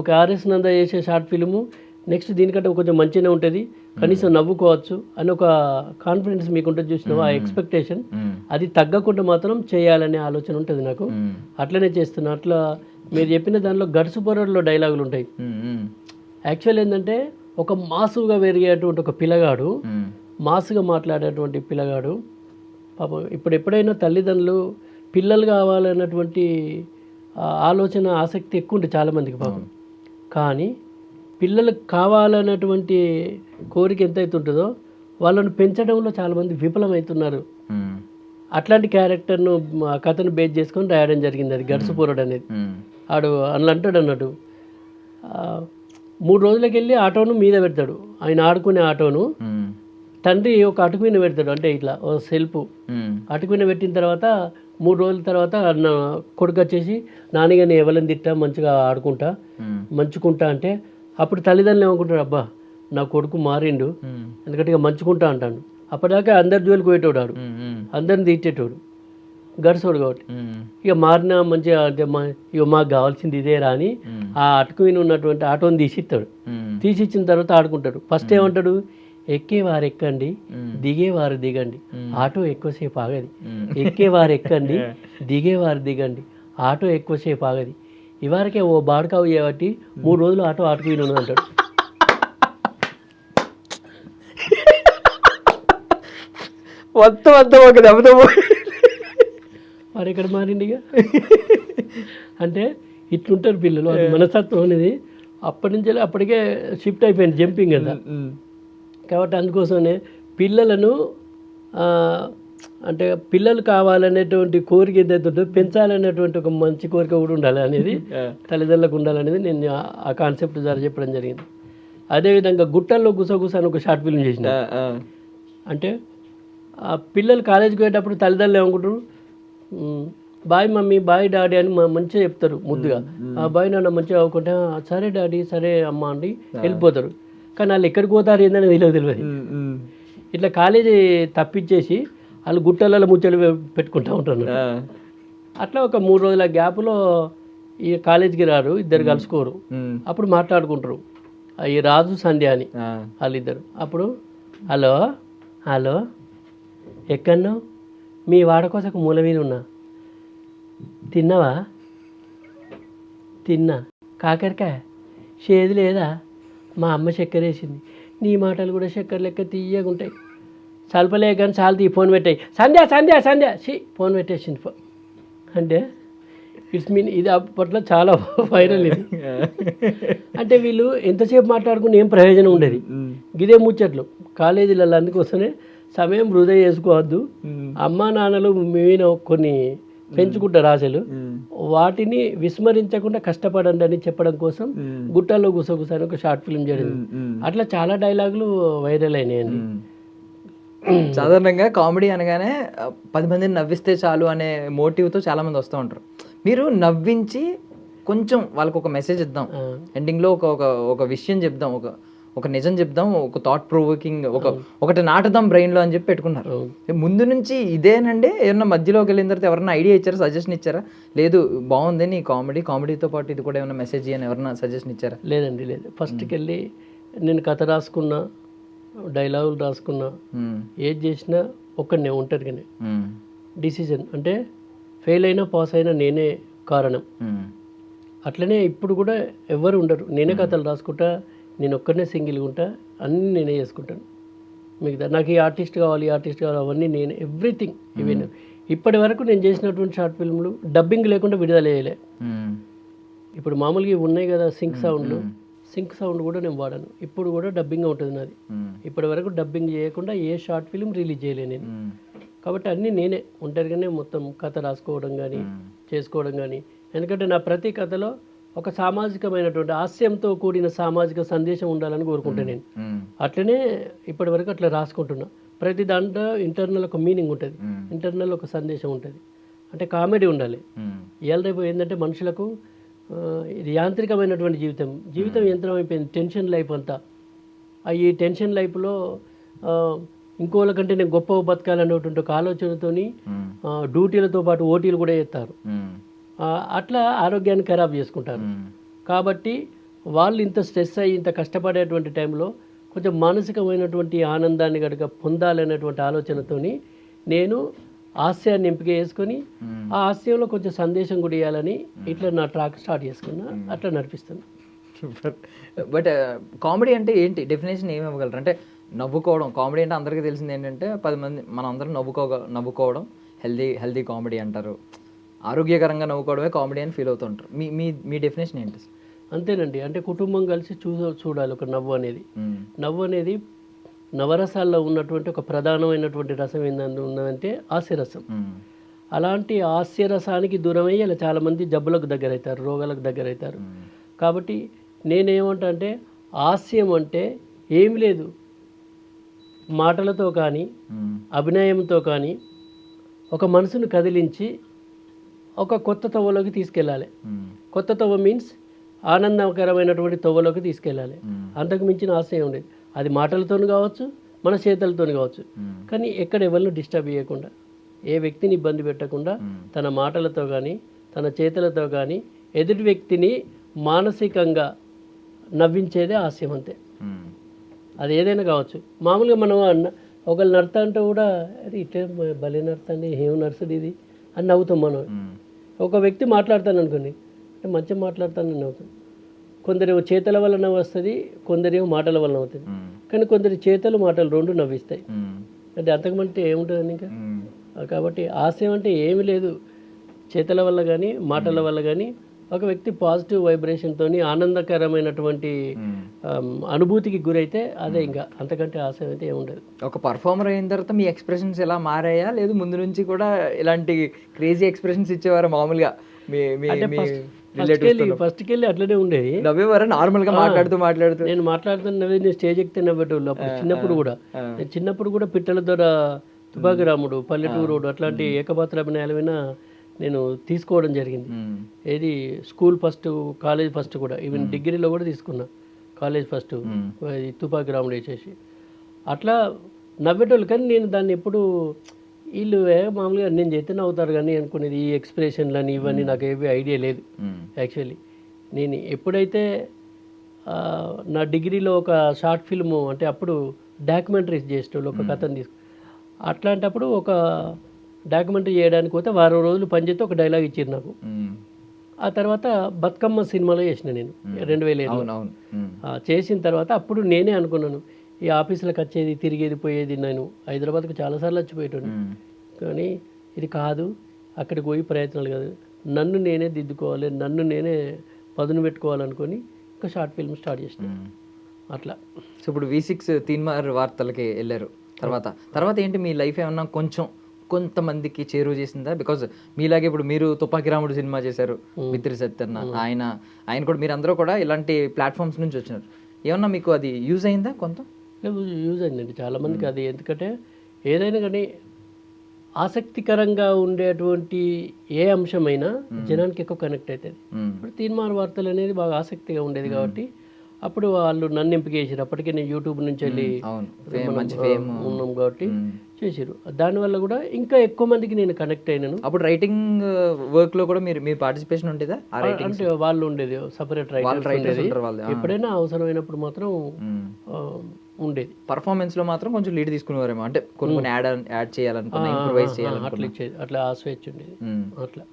ఒక ఆర్ఎస్ నంద చేసే షార్ట్ ఫిల్ము నెక్స్ట్ దీనికంటే కొంచెం మంచిగానే ఉంటుంది, కనీసం నవ్వుకోవచ్చు అని ఒక కాన్ఫిడెన్స్ మీకు ఉంటుంది. చూసినావు ఆ ఎక్స్పెక్టేషన్, అది తగ్గకుండా మాత్రం చేయాలనే ఆలోచన ఉంటుంది నాకు. అట్లనే చేస్తున్నా. అట్లా మీరు చెప్పిన దానిలో గడుసు పొరల్లో డైలాగులు ఉంటాయి. యాక్చువల్ ఏంటంటే ఒక మాసుగా పెరిగేటువంటి ఒక పిల్లగాడు, మాసుగా మాట్లాడేటువంటి పిల్లగాడు పాపం ఇప్పుడు ఎప్పుడైనా తల్లిదండ్రులు పిల్లలు కావాలన్నటువంటి ఆలోచన ఆసక్తి ఎక్కువ ఉంటుంది చాలామందికి పాపం. కానీ పిల్లలకు కావాలన్నటువంటి కోరిక ఎంతైతే ఉంటుందో వాళ్ళను పెంచడంలో చాలామంది విఫలమవుతున్నారు. అట్లాంటి క్యారెక్టర్ను కథను బేస్ చేసుకొని రాయడం జరిగింది. అది గడుసుపోరడు అనేది. ఆడు అట్లా అంటాడు అన్నట్టు, 3 రోజులకి వెళ్ళి ఆటోను మీద పెడతాడు, ఆయన ఆడుకునే ఆటోను. తండ్రి ఒక అటుకు మీద పెడతాడు, అంటే ఇట్లా ఓ సెల్ఫ్ అటుకు మీద పెట్టిన తర్వాత 3 రోజుల తర్వాత కొడుకు వచ్చేసి నాన్నగా నేను ఎవరిని తిట్టా, మంచిగా ఆడుకుంటా, మంచుకుంటా అంటే అప్పుడు తల్లిదండ్రులు ఏమనుకుంటారు, అబ్బా నా కొడుకు మారిండు, ఎందుకంటే ఇక మంచుకుంటా అంటాడు. అప్పటిదాకా అందరి జోలికి పోయేటోడు, ఆడు అందరిని తిట్టేటోడు, గడిసోడు కాబట్టి. ఇక మారిన మంచిగా అంటే ఇక మాకు కావాల్సింది ఇదే రాని ఆ అటుకు మీద ఉన్నటువంటి ఆటోని తీసిస్తాడు. తీసిచ్చిన తర్వాత ఆడుకుంటాడు. ఫస్ట్ ఏమంటాడు, ఎక్కేవారు ఎక్కండి, దిగేవారు దిగండి, ఆటో ఎక్కువసేపు ఆగది. ఎక్కేవారు ఎక్కండి, దిగేవారు దిగండి, ఆటో ఎక్కువసేపు ఆగది. ఇవరకే ఓ బాడుకావు చేయబట్టి 3 రోజులు ఆటో ఆటకు విను అంటాడు. మరి ఎక్కడ మారింది ఇక అంటే ఇట్లుంటారు పిల్లలు. అది మనస్తత్వం అనేది అప్పటి నుంచి అప్పటికే షిఫ్ట్ అయిపోయింది, జంపింగ్ కదా. కాబట్టి అందుకోసమే పిల్లలను అంటే పిల్లలు కావాలనేటువంటి కోరిక ఏదైతే ఉంటుందో పెంచాలనేటువంటి ఒక మంచి కోరిక కూడా ఉండాలి అనేది తల్లిదండ్రులకు ఉండాలనేది నేను ఆ కాన్సెప్ట్ ద్వారా చెప్పడం జరిగింది. అదేవిధంగా గుట్టల్లో గుసగుస అని ఒక షార్ట్ ఫిల్మ్ చేసిన. అంటే ఆ పిల్లలు కాలేజీకి పోయేటప్పుడు తల్లిదండ్రులు ఏమనుకుంటారు, బాయ్ మమ్మీ, బాయ్ డాడీ అని మంచిగా చెప్తారు ముద్దుగా. ఆ బాయ్ నాన్న మంచిగా అవ్వకుంటే సరే డాడీ, సరే అమ్మ అండి వెళ్ళిపోతారు. కానీ వాళ్ళు ఎక్కడికి పోతారు ఏందని తెలియదు. ఇట్లా కాలేజీ తప్పించేసి వాళ్ళు గుట్టలలో ముచ్చలు పెట్టుకుంటూ ఉంటారు. అట్లా ఒక 3 రోజుల గ్యాప్లో ఈ కాలేజీకి రారు, ఇద్దరు కలుసుకోరు. అప్పుడు మాట్లాడుకుంటారు, ఈ రాజు సంధ్య అని వాళ్ళిద్దరు. అప్పుడు హలో హలో ఎక్కడో మీ వాడకోసకు మూల మీద ఉన్నా, తిన్నావా, తిన్నా, కాకరకాయ చేదు లేదా, మా అమ్మ చక్కెర వేసింది, నీ మాటలు కూడా చక్కెర లెక్క తీయగా ఉంటాయి, చల్పలే కానీ చాలు తీ, ఫోన్ పెట్టాయి, సంధ్య సంధ్య సంధ్య ఫోన్ పెట్టేసింది. అంటే ఇట్స్ మీన్ ఇది అప్పట్లో చాలా వైరల్ ఇది. అంటే వీళ్ళు ఎంతసేపు మాట్లాడుకుని ఏం ప్రయోజనం ఉండేది, గిదే ముచ్చట్లు కాలేజీలలో. అందుకోసమే సమయం వృధా చేసుకోవద్దు, అమ్మా నాన్నలు మీద కొన్ని పెంచుకుంటారు ఆశలు, వాటిని విస్మరించకుండా కష్టపడండి అని చెప్పడం కోసం గుట్టల్లో గుసగుసని ఒక షార్ట్ ఫిల్మ్ జరిగింది. అట్లా చాలా డైలాగులు వైరల్ అయినాయండి. సాధారణంగా కామెడీ అనగానే 10 మందిని నవ్విస్తే చాలు అనే మోటివ్తో చాలామంది వస్తూ ఉంటారు. మీరు నవ్వించి కొంచెం వాళ్ళకి ఒక మెసేజ్ ఇద్దాం, ఎండింగ్లో ఒక ఒక ఒక విషయం చెప్దాం, ఒక నిజం చెప్దాం, ఒక థాట్ ప్రొవోకింగ్ ఒకటి నాటుదాం బ్రెయిన్లో అని చెప్పి పెట్టుకున్నారు. ముందు నుంచి ఇదేనండి? ఏమన్నా మధ్యలోకి వెళ్ళిన తర్వాత ఎవరన్నా ఐడియా ఇచ్చారా, సజెషన్ ఇచ్చారా? లేదు బాగుంది నీ కామెడీతో పాటు ఇది కూడా ఏమన్నా మెసేజ్ అని ఎవరన్నా సజెషన్ ఇచ్చారా? లేదండి, లేదు. ఫస్ట్కి వెళ్ళి నేను కథ రాసుకున్నా, డైలాగులు రాసుకున్నా, ఏది చేసినా ఒక్కడనే ఒంటరిగానే డిసిజన్. అంటే ఫెయిల్ అయినా పాస్ అయినా నేనే కారణం. అట్లనే ఇప్పుడు కూడా ఎవరు ఉండరు. నేనే కథలు రాసుకుంటా, నేను ఒక్కడనే సింగిల్గా ఉంటా, అన్నీ నేనే చేసుకుంటాను. మిగతా నాకు ఈ ఆర్టిస్ట్ కావాలి అవన్నీ నేనే, ఎవ్రీథింగ్. ఈవెన్ ఇప్పటి వరకు నేను చేసినటువంటి షార్ట్ ఫిల్మ్లు డబ్బింగ్ లేకుండా విడుదల చేయలే. ఇప్పుడు మామూలుగా ఇవి ఉన్నాయి కదా సింక్ సౌండ్ కూడా నేను వాడాను. ఇప్పుడు కూడా డబ్బింగ్ ఉంటుంది నాది. ఇప్పటి వరకు డబ్బింగ్ చేయకుండా ఏ షార్ట్ ఫిల్మ్ రిలీజ్ చేయలే నేను. కాబట్టి అన్నీ నేనే ఒంటరిగానే మొత్తం కథ రాసుకోవడం కానీ చేసుకోవడం కానీ. ఎందుకంటే నా ప్రతి కథలో ఒక సామాజికమైనటువంటి హాస్యంతో కూడిన సామాజిక సందేశం ఉండాలని కోరుకుంటాను నేను. అట్లనే ఇప్పటి వరకు అట్లా రాసుకుంటున్నా. ప్రతి దాంట్లో ఇంటర్నల్ ఒక మీనింగ్ ఉంటుంది, ఇంటర్నల్ ఒక సందేశం ఉంటుంది. అంటే కామెడీ ఉండాలి. ఇవాళ రేపు ఏంటంటే మనుషులకు ఇది యాంత్రికమైనటువంటి జీవితం యంత్రం అయిపోయింది. టెన్షన్ లైఫ్ అంతా. ఈ టెన్షన్ లైఫ్లో ఇంకోళ్ళ కంటే నేను గొప్ప బతకాలనేటువంటి ఒక ఆలోచనతోని డ్యూటీలతో పాటు ఓటీలు కూడా చేస్తారు. అట్లా ఆరోగ్యాన్ని ఖరాబ్ చేసుకుంటారు. కాబట్టి వాళ్ళు ఇంత స్ట్రెస్ అయ్యి ఇంత కష్టపడేటువంటి టైంలో కొంచెం మానసికమైనటువంటి ఆనందాన్ని కనుక పొందాలనేటువంటి ఆలోచనతోని నేను హాస్యాన్ని ఎంపిక చేసుకొని ఆ హాస్యంలో కొంచెం సందేశం కూడా ఇవ్వాలని ఇట్లా నా ట్రాక్ స్టార్ట్ చేసుకున్నా. అట్లా నడిపిస్తాను. బట్ కామెడీ అంటే ఏంటి డెఫినేషన్ ఏమి ఇవ్వగలరు? అంటే నవ్వుకోవడం కామెడీ అంటే అందరికీ తెలిసింది ఏంటంటే 10 మంది మనం అందరం నవ్వుకోవడం హెల్దీ కామెడీ అంటారు. ఆరోగ్యకరంగా నవ్వుకోవడమే కామెడీ అని ఫీల్ అవుతుంటారు. మీ డెఫినేషన్ ఏంటి? అంతేనండి. అంటే కుటుంబం కలిసి చూడాలి ఒక నవ్వు అనేది నవరసాల్లో ఉన్నటువంటి ఒక ప్రధానమైనటువంటి రసం ఏంటంటే ఉన్నదంటే హాస్యరసం. అలాంటి హాస్యరసానికి దూరమై ఇలా చాలామంది జబ్బులకు దగ్గర అవుతారు, రోగాలకు దగ్గర అవుతారు. కాబట్టి నేనేమంటా అంటే హాస్యం అంటే ఏమి లేదు, మాటలతో కానీ అభినయంతో కానీ ఒక మనసును కదిలించి ఒక కొత్త తవ్వలోకి తీసుకెళ్ళాలి. కొత్త తవ్వ మీన్స్ ఆనందకరమైనటువంటి తవ్వలోకి తీసుకెళ్ళాలి. అంతకు మించిన హాస్యం ఉండేది. అది మాటలతో కావచ్చు, మన చేతులతో కావచ్చు. కానీ ఎక్కడ ఎవరిని డిస్టర్బ్ చేయకుండా, ఏ వ్యక్తిని ఇబ్బంది పెట్టకుండా తన మాటలతో కానీ తన చేతులతో కానీ ఎదుటి వ్యక్తిని మానసికంగా నవ్వించేదే హాస్యం. అంతే. అది ఏదైనా కావచ్చు. మామూలుగా మనం ఒకళ్ళు నడతా అంటే కూడా అది ఇట్లా భలే నడుతుంది, ఏం నడుస్తుంది ఇది అని నవ్వుతాం మనం. ఒక వ్యక్తి మాట్లాడతాను అనుకోండి, అంటే మంచిగా మాట్లాడతానని నవ్వుతాం. కొందరేమో చేతల వల్ల నవ్వు వస్తుంది, కొందరేమో మాటల వల్ల అవుతుంది. కానీ కొందరి చేతలు మాటలు రెండు నవ్విస్తాయి. అంటే అంతకుమంటే ఏముంటుందని ఇంకా. కాబట్టి హాస్యం అంటే ఏమీ లేదు, చేతల వల్ల కానీ మాటల వల్ల కానీ ఒక వ్యక్తి పాజిటివ్ వైబ్రేషన్తో ఆనందకరమైనటువంటి అనుభూతికి గురైతే అదే. ఇంకా అంతకంటే హాస్యం అయితే ఏముండదు. ఒక పర్ఫార్మర్ అయిన తర్వాత మీ ఎక్స్ప్రెషన్స్ ఎలా మారాయా, లేదు ముందు నుంచి కూడా ఇలాంటి క్రేజీ ఎక్స్ప్రెషన్స్ ఇచ్చేవారు మామూలుగా? ఫస్ట్కి వెళ్ళి అట్లనే ఉండేది. నవ్వేవారు నార్మల్ గా మాట్లాడుతూ నేను మాట్లాడుతున్న నవ్వేది, స్టేజ్ ఎక్కితే నవ్వేటోళ్ళు. అప్పుడు చిన్నప్పుడు కూడా పిట్టల ద్వారా తుపాకి రాముడు, పల్లెటూరు రోడ్డు అట్లాంటి ఏకపాత్ర అభినయాలైనా నేను తీసుకోవడం జరిగింది. ఏది స్కూల్ ఫస్ట్, కాలేజ్ ఫస్ట్ కూడా, ఈవెన్ డిగ్రీలో కూడా తీసుకున్నా. కాలేజ్ ఫస్ట్ తుపాకి రాముడు వేసేసి అట్లా నవ్వేటోళ్ళు. కానీ నేను దాన్ని ఎప్పుడు వీళ్ళు మామూలుగా నేను చేస్తే నవ్వుతారు కానీ అనుకునేది, ఈ ఎక్స్ప్రెషన్లని ఇవన్నీ నాకు ఏవి ఐడియా లేదు. యాక్చువల్లీ నేను ఎప్పుడైతే నా డిగ్రీలో ఒక షార్ట్ ఫిల్ము, అంటే అప్పుడు డాక్యుమెంటరీస్ చేసేటోళ్ళు, ఒక కథను తీసుకు, అట్లాంటప్పుడు ఒక డాక్యుమెంటరీ చేయడానికి పోతే వారం రోజులు పనిచేస్తే ఒక డైలాగ్ ఇచ్చారు నాకు. ఆ తర్వాత బతుకమ్మ సినిమాలో చేసిన నేను 2007లో. చేసిన తర్వాత అప్పుడు నేనే అనుకున్నాను, ఈ ఆఫీసులకు వచ్చేది తిరిగేది పోయేది, నేను హైదరాబాద్కు చాలాసార్లు వచ్చిపోయేటాను. కానీ ఇది కాదు, అక్కడికి పోయి ప్రయత్నాలు కాదు, నన్ను నేనే దిద్దుకోవాలి, నన్ను నేనే పదును పెట్టుకోవాలనుకొని ఒక షార్ట్ ఫిల్మ్ స్టార్ట్ చేసిన. అట్లా. సో ఇప్పుడు V6 తీన్మార్ వార్తలకి వెళ్ళారు. తర్వాత ఏంటి మీ లైఫ్ ఏమన్నా కొంతమందికి చేరువ చేసిందా? బికాజ్ మీలాగే ఇప్పుడు మీరు తుపాకి రాముడు సినిమా చేశారు, మిత్రి సత్యన్న, ఆయన కూడా మీరందరూ కూడా ఇలాంటి ప్లాట్ఫామ్స్ నుంచి వచ్చినారు. ఏమన్నా మీకు అది యూజ్ అయిందా? కొంత యూజ్ అయిందండి చాలామందికి అది. ఎందుకంటే ఏదైనా కానీ ఆసక్తికరంగా ఉండేటువంటి ఏ అంశమైనా జనానికి ఎక్కువ కనెక్ట్ అవుతుంది. ఇప్పుడు తీన్మార్ వార్తలు అనేది బాగా ఆసక్తిగా ఉండేది కాబట్టి అప్పుడు వాళ్ళు నన్ను ఎంపిక చేసారు. అప్పటికే నేను యూట్యూబ్ నుంచి వెళ్ళి ఉన్నాం కాబట్టి చేసారు. దానివల్ల కూడా ఇంకా ఎక్కువ మందికి నేను కనెక్ట్ అయినాను. అప్పుడు రైటింగ్ వర్క్ లో కూడా మీ పార్టిసిపేషన్ ఉండేదా? అంటే వాళ్ళు ఉండేది సపరేట్ రైటర్స్. ఎప్పుడైనా అవసరమైనప్పుడు మాత్రం ఉండేది. పర్ఫార్మెన్స్ లో మాత్రం కొంచెం లీడ్ తీసుకునేవారేమో, అంటే కొన్ని యాడ్ చేయాలనుకున్నా, ఇంప్రూవైజ్ చేయాలనుకున్నా అట్లా ఆ స్వేచ్ఛ ఉండేది. అట్లా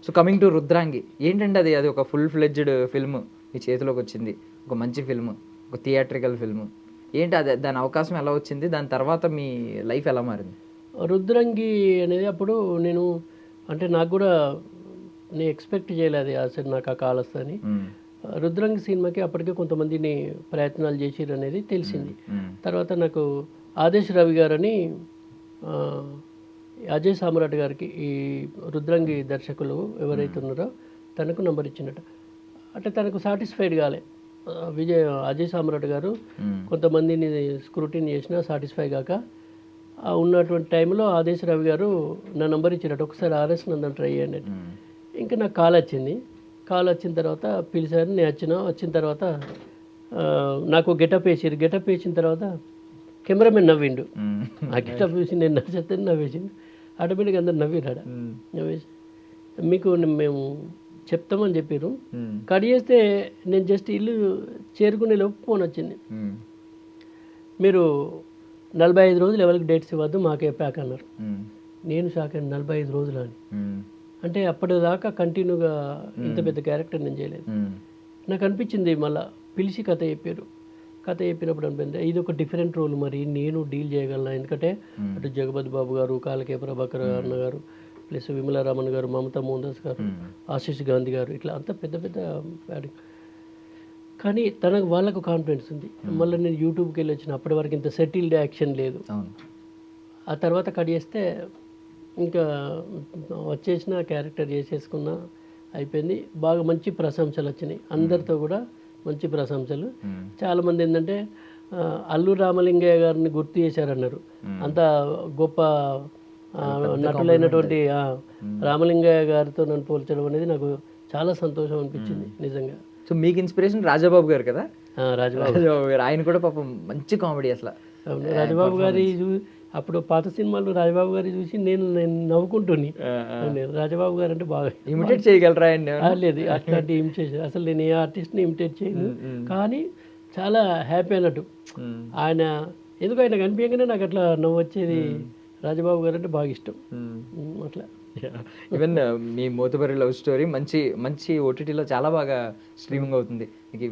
సో కమింగ్ టు రుద్రాంగి, ఏంటంటే అది ఒక ఫుల్ ఫ్లెడ్జ్డ్ ఫిల్మ్ మీ చేతిలోకి వచ్చింది, ఒక మంచి ఫిల్మ్, ఒక థియేట్రికల్ ఫిల్మ్. ఏంటి అది, దాని అవకాశం ఎలా వచ్చింది, దాని తర్వాత మీ లైఫ్ ఎలా మారింది? రుద్రంగి అనేది అప్పుడు నేను అంటే నాకు కూడా నేను ఎక్స్పెక్ట్ చేయలేదు అసలు నాకు ఆ కాల్ వస్తుందని. రుద్రంగి సినిమాకి అప్పటికే కొంతమందిని ప్రయత్నాలు చేసిరు అనేది తెలిసింది. తర్వాత నాకు ఆదేశ్ రవి గారని అజయ్ సామ్రాట్ గారికి ఈ రుద్రంగి దర్శకులు ఎవరైతే ఉన్నారో తనకు నంబర్ ఇచ్చినట్టు. అంటే తనకు సాటిస్ఫైడ్ కాలే అజయ్ సామ్రాట్ గారు. కొంతమందిని స్క్రూటిన్ చేసినా సాటిస్ఫై కాక ఉన్నటువంటి టైంలో ఆదేశ్ రవి గారు నా నంబర్ ఇచ్చినట్టు, ఒకసారి ఆర్ఎస్ నందన్ ట్రై చేయండి. ఇంకా నాకు కాల్ వచ్చింది. కాల్ వచ్చిన తర్వాత పిలిచారు, నేను వచ్చిన తర్వాత నాకు గెటప్ వేసారు. గెటప్ వేసిన తర్వాత కెమెరామెన్ నవ్విండు. ఆ గెటప్ చూసి నేను నచ్చేస్తే నవ్వేసిండు. ఆటోమేటిక్గా అందరు నవ్విరాడ. నవ్వేసి మీకు మేము చెప్తామని చెప్పారు. కట్ చేస్తే నేను జస్ట్ ఇల్లు చేరుకునే లోపు ఫోన్ వచ్చింది, మీరు 45 రోజులు ఎవరికి డేట్స్ ఇవ్వద్దు, మాకే ప్యాక్ అన్నారు. నేను షాక్ అయిన, 45 రోజులు అని. అంటే అప్పటిదాకా కంటిన్యూగా ఇంత పెద్ద క్యారెక్టర్ నేను చేయలేదు. నాకు అనిపించింది, మళ్ళీ పిలిచి కథ చెప్పారు. కథ చెప్పినప్పుడు అనిపించింది ఇది ఒక డిఫరెంట్ రోల్, మరి నేను డీల్ చేయగలను. ఎందుకంటే అటు జగపతి బాబు గారు, కాలకే ప్రభాకర్ అన్న గారు, ప్లస్ విమలారామన్ గారు, మమతా మోహన్ దాస్ గారు, ఆశీష్ గాంధీ గారు, ఇట్లా అంతా పెద్ద పెద్ద బ్యాటింగ్. కానీ వాళ్ళకు కాన్ఫిడెన్స్ ఉంది. మళ్ళీ నేను యూట్యూబ్కి వెళ్ళి వచ్చిన, అప్పటి వరకు ఇంత సెటిల్డ్ యాక్షన్ లేదు. ఆ తర్వాత కట్ చేస్తే ఇంకా వచ్చేసిన క్యారెక్టర్ చేసేసుకున్నా, అయిపోయింది. బాగా మంచి ప్రశంసలు వచ్చినాయి, అందరితో కూడా మంచి ప్రశంసలు. చాలామంది ఏంటంటే అల్లు రామలింగయ్య గారిని గుర్తు చేశారన్నారు. అంత గొప్ప నటులైనటువంటి రామలింగయ్య గారితో నన్ను పోల్చడం అనేది నాకు చాలా సంతోషం అనిపించింది నిజంగా. సో మీకు ఇన్స్పిరేషన్ రాజబాబు గారు కదా? రాజబాబు గారు, ఆయన కూడా పాపం మంచి కామెడీ అసలు. రాజబాబు గారి అప్పుడు పాత సినిమాలు రాజబాబు గారి చూసి నేను నవ్వుకుంటుని. రాజబాబు గారు అంటే బాగా ఇమిటేట్ చేయగలరా? లేదు, అట్లాంటి ఇమిటేషన్ అసలు నేను ఏ ఆర్టిస్ట్ని ఇమిటేట్ చేయను. కానీ చాలా హ్యాపీ అన్నట్టు ఆయన, ఎందుకు ఆయన కనిపించగానే నాకు అట్లా నవ్వు వచ్చేది. రాజబాబు గారు అంటే బాగా ఇష్టం అట్లా. ఈవెన్ మీ మోతుబరి లవ్ స్టోరీ మంచి మంచి ఓటీటీలో చాలా బాగా స్ట్రీమింగ్ అవుతుంది.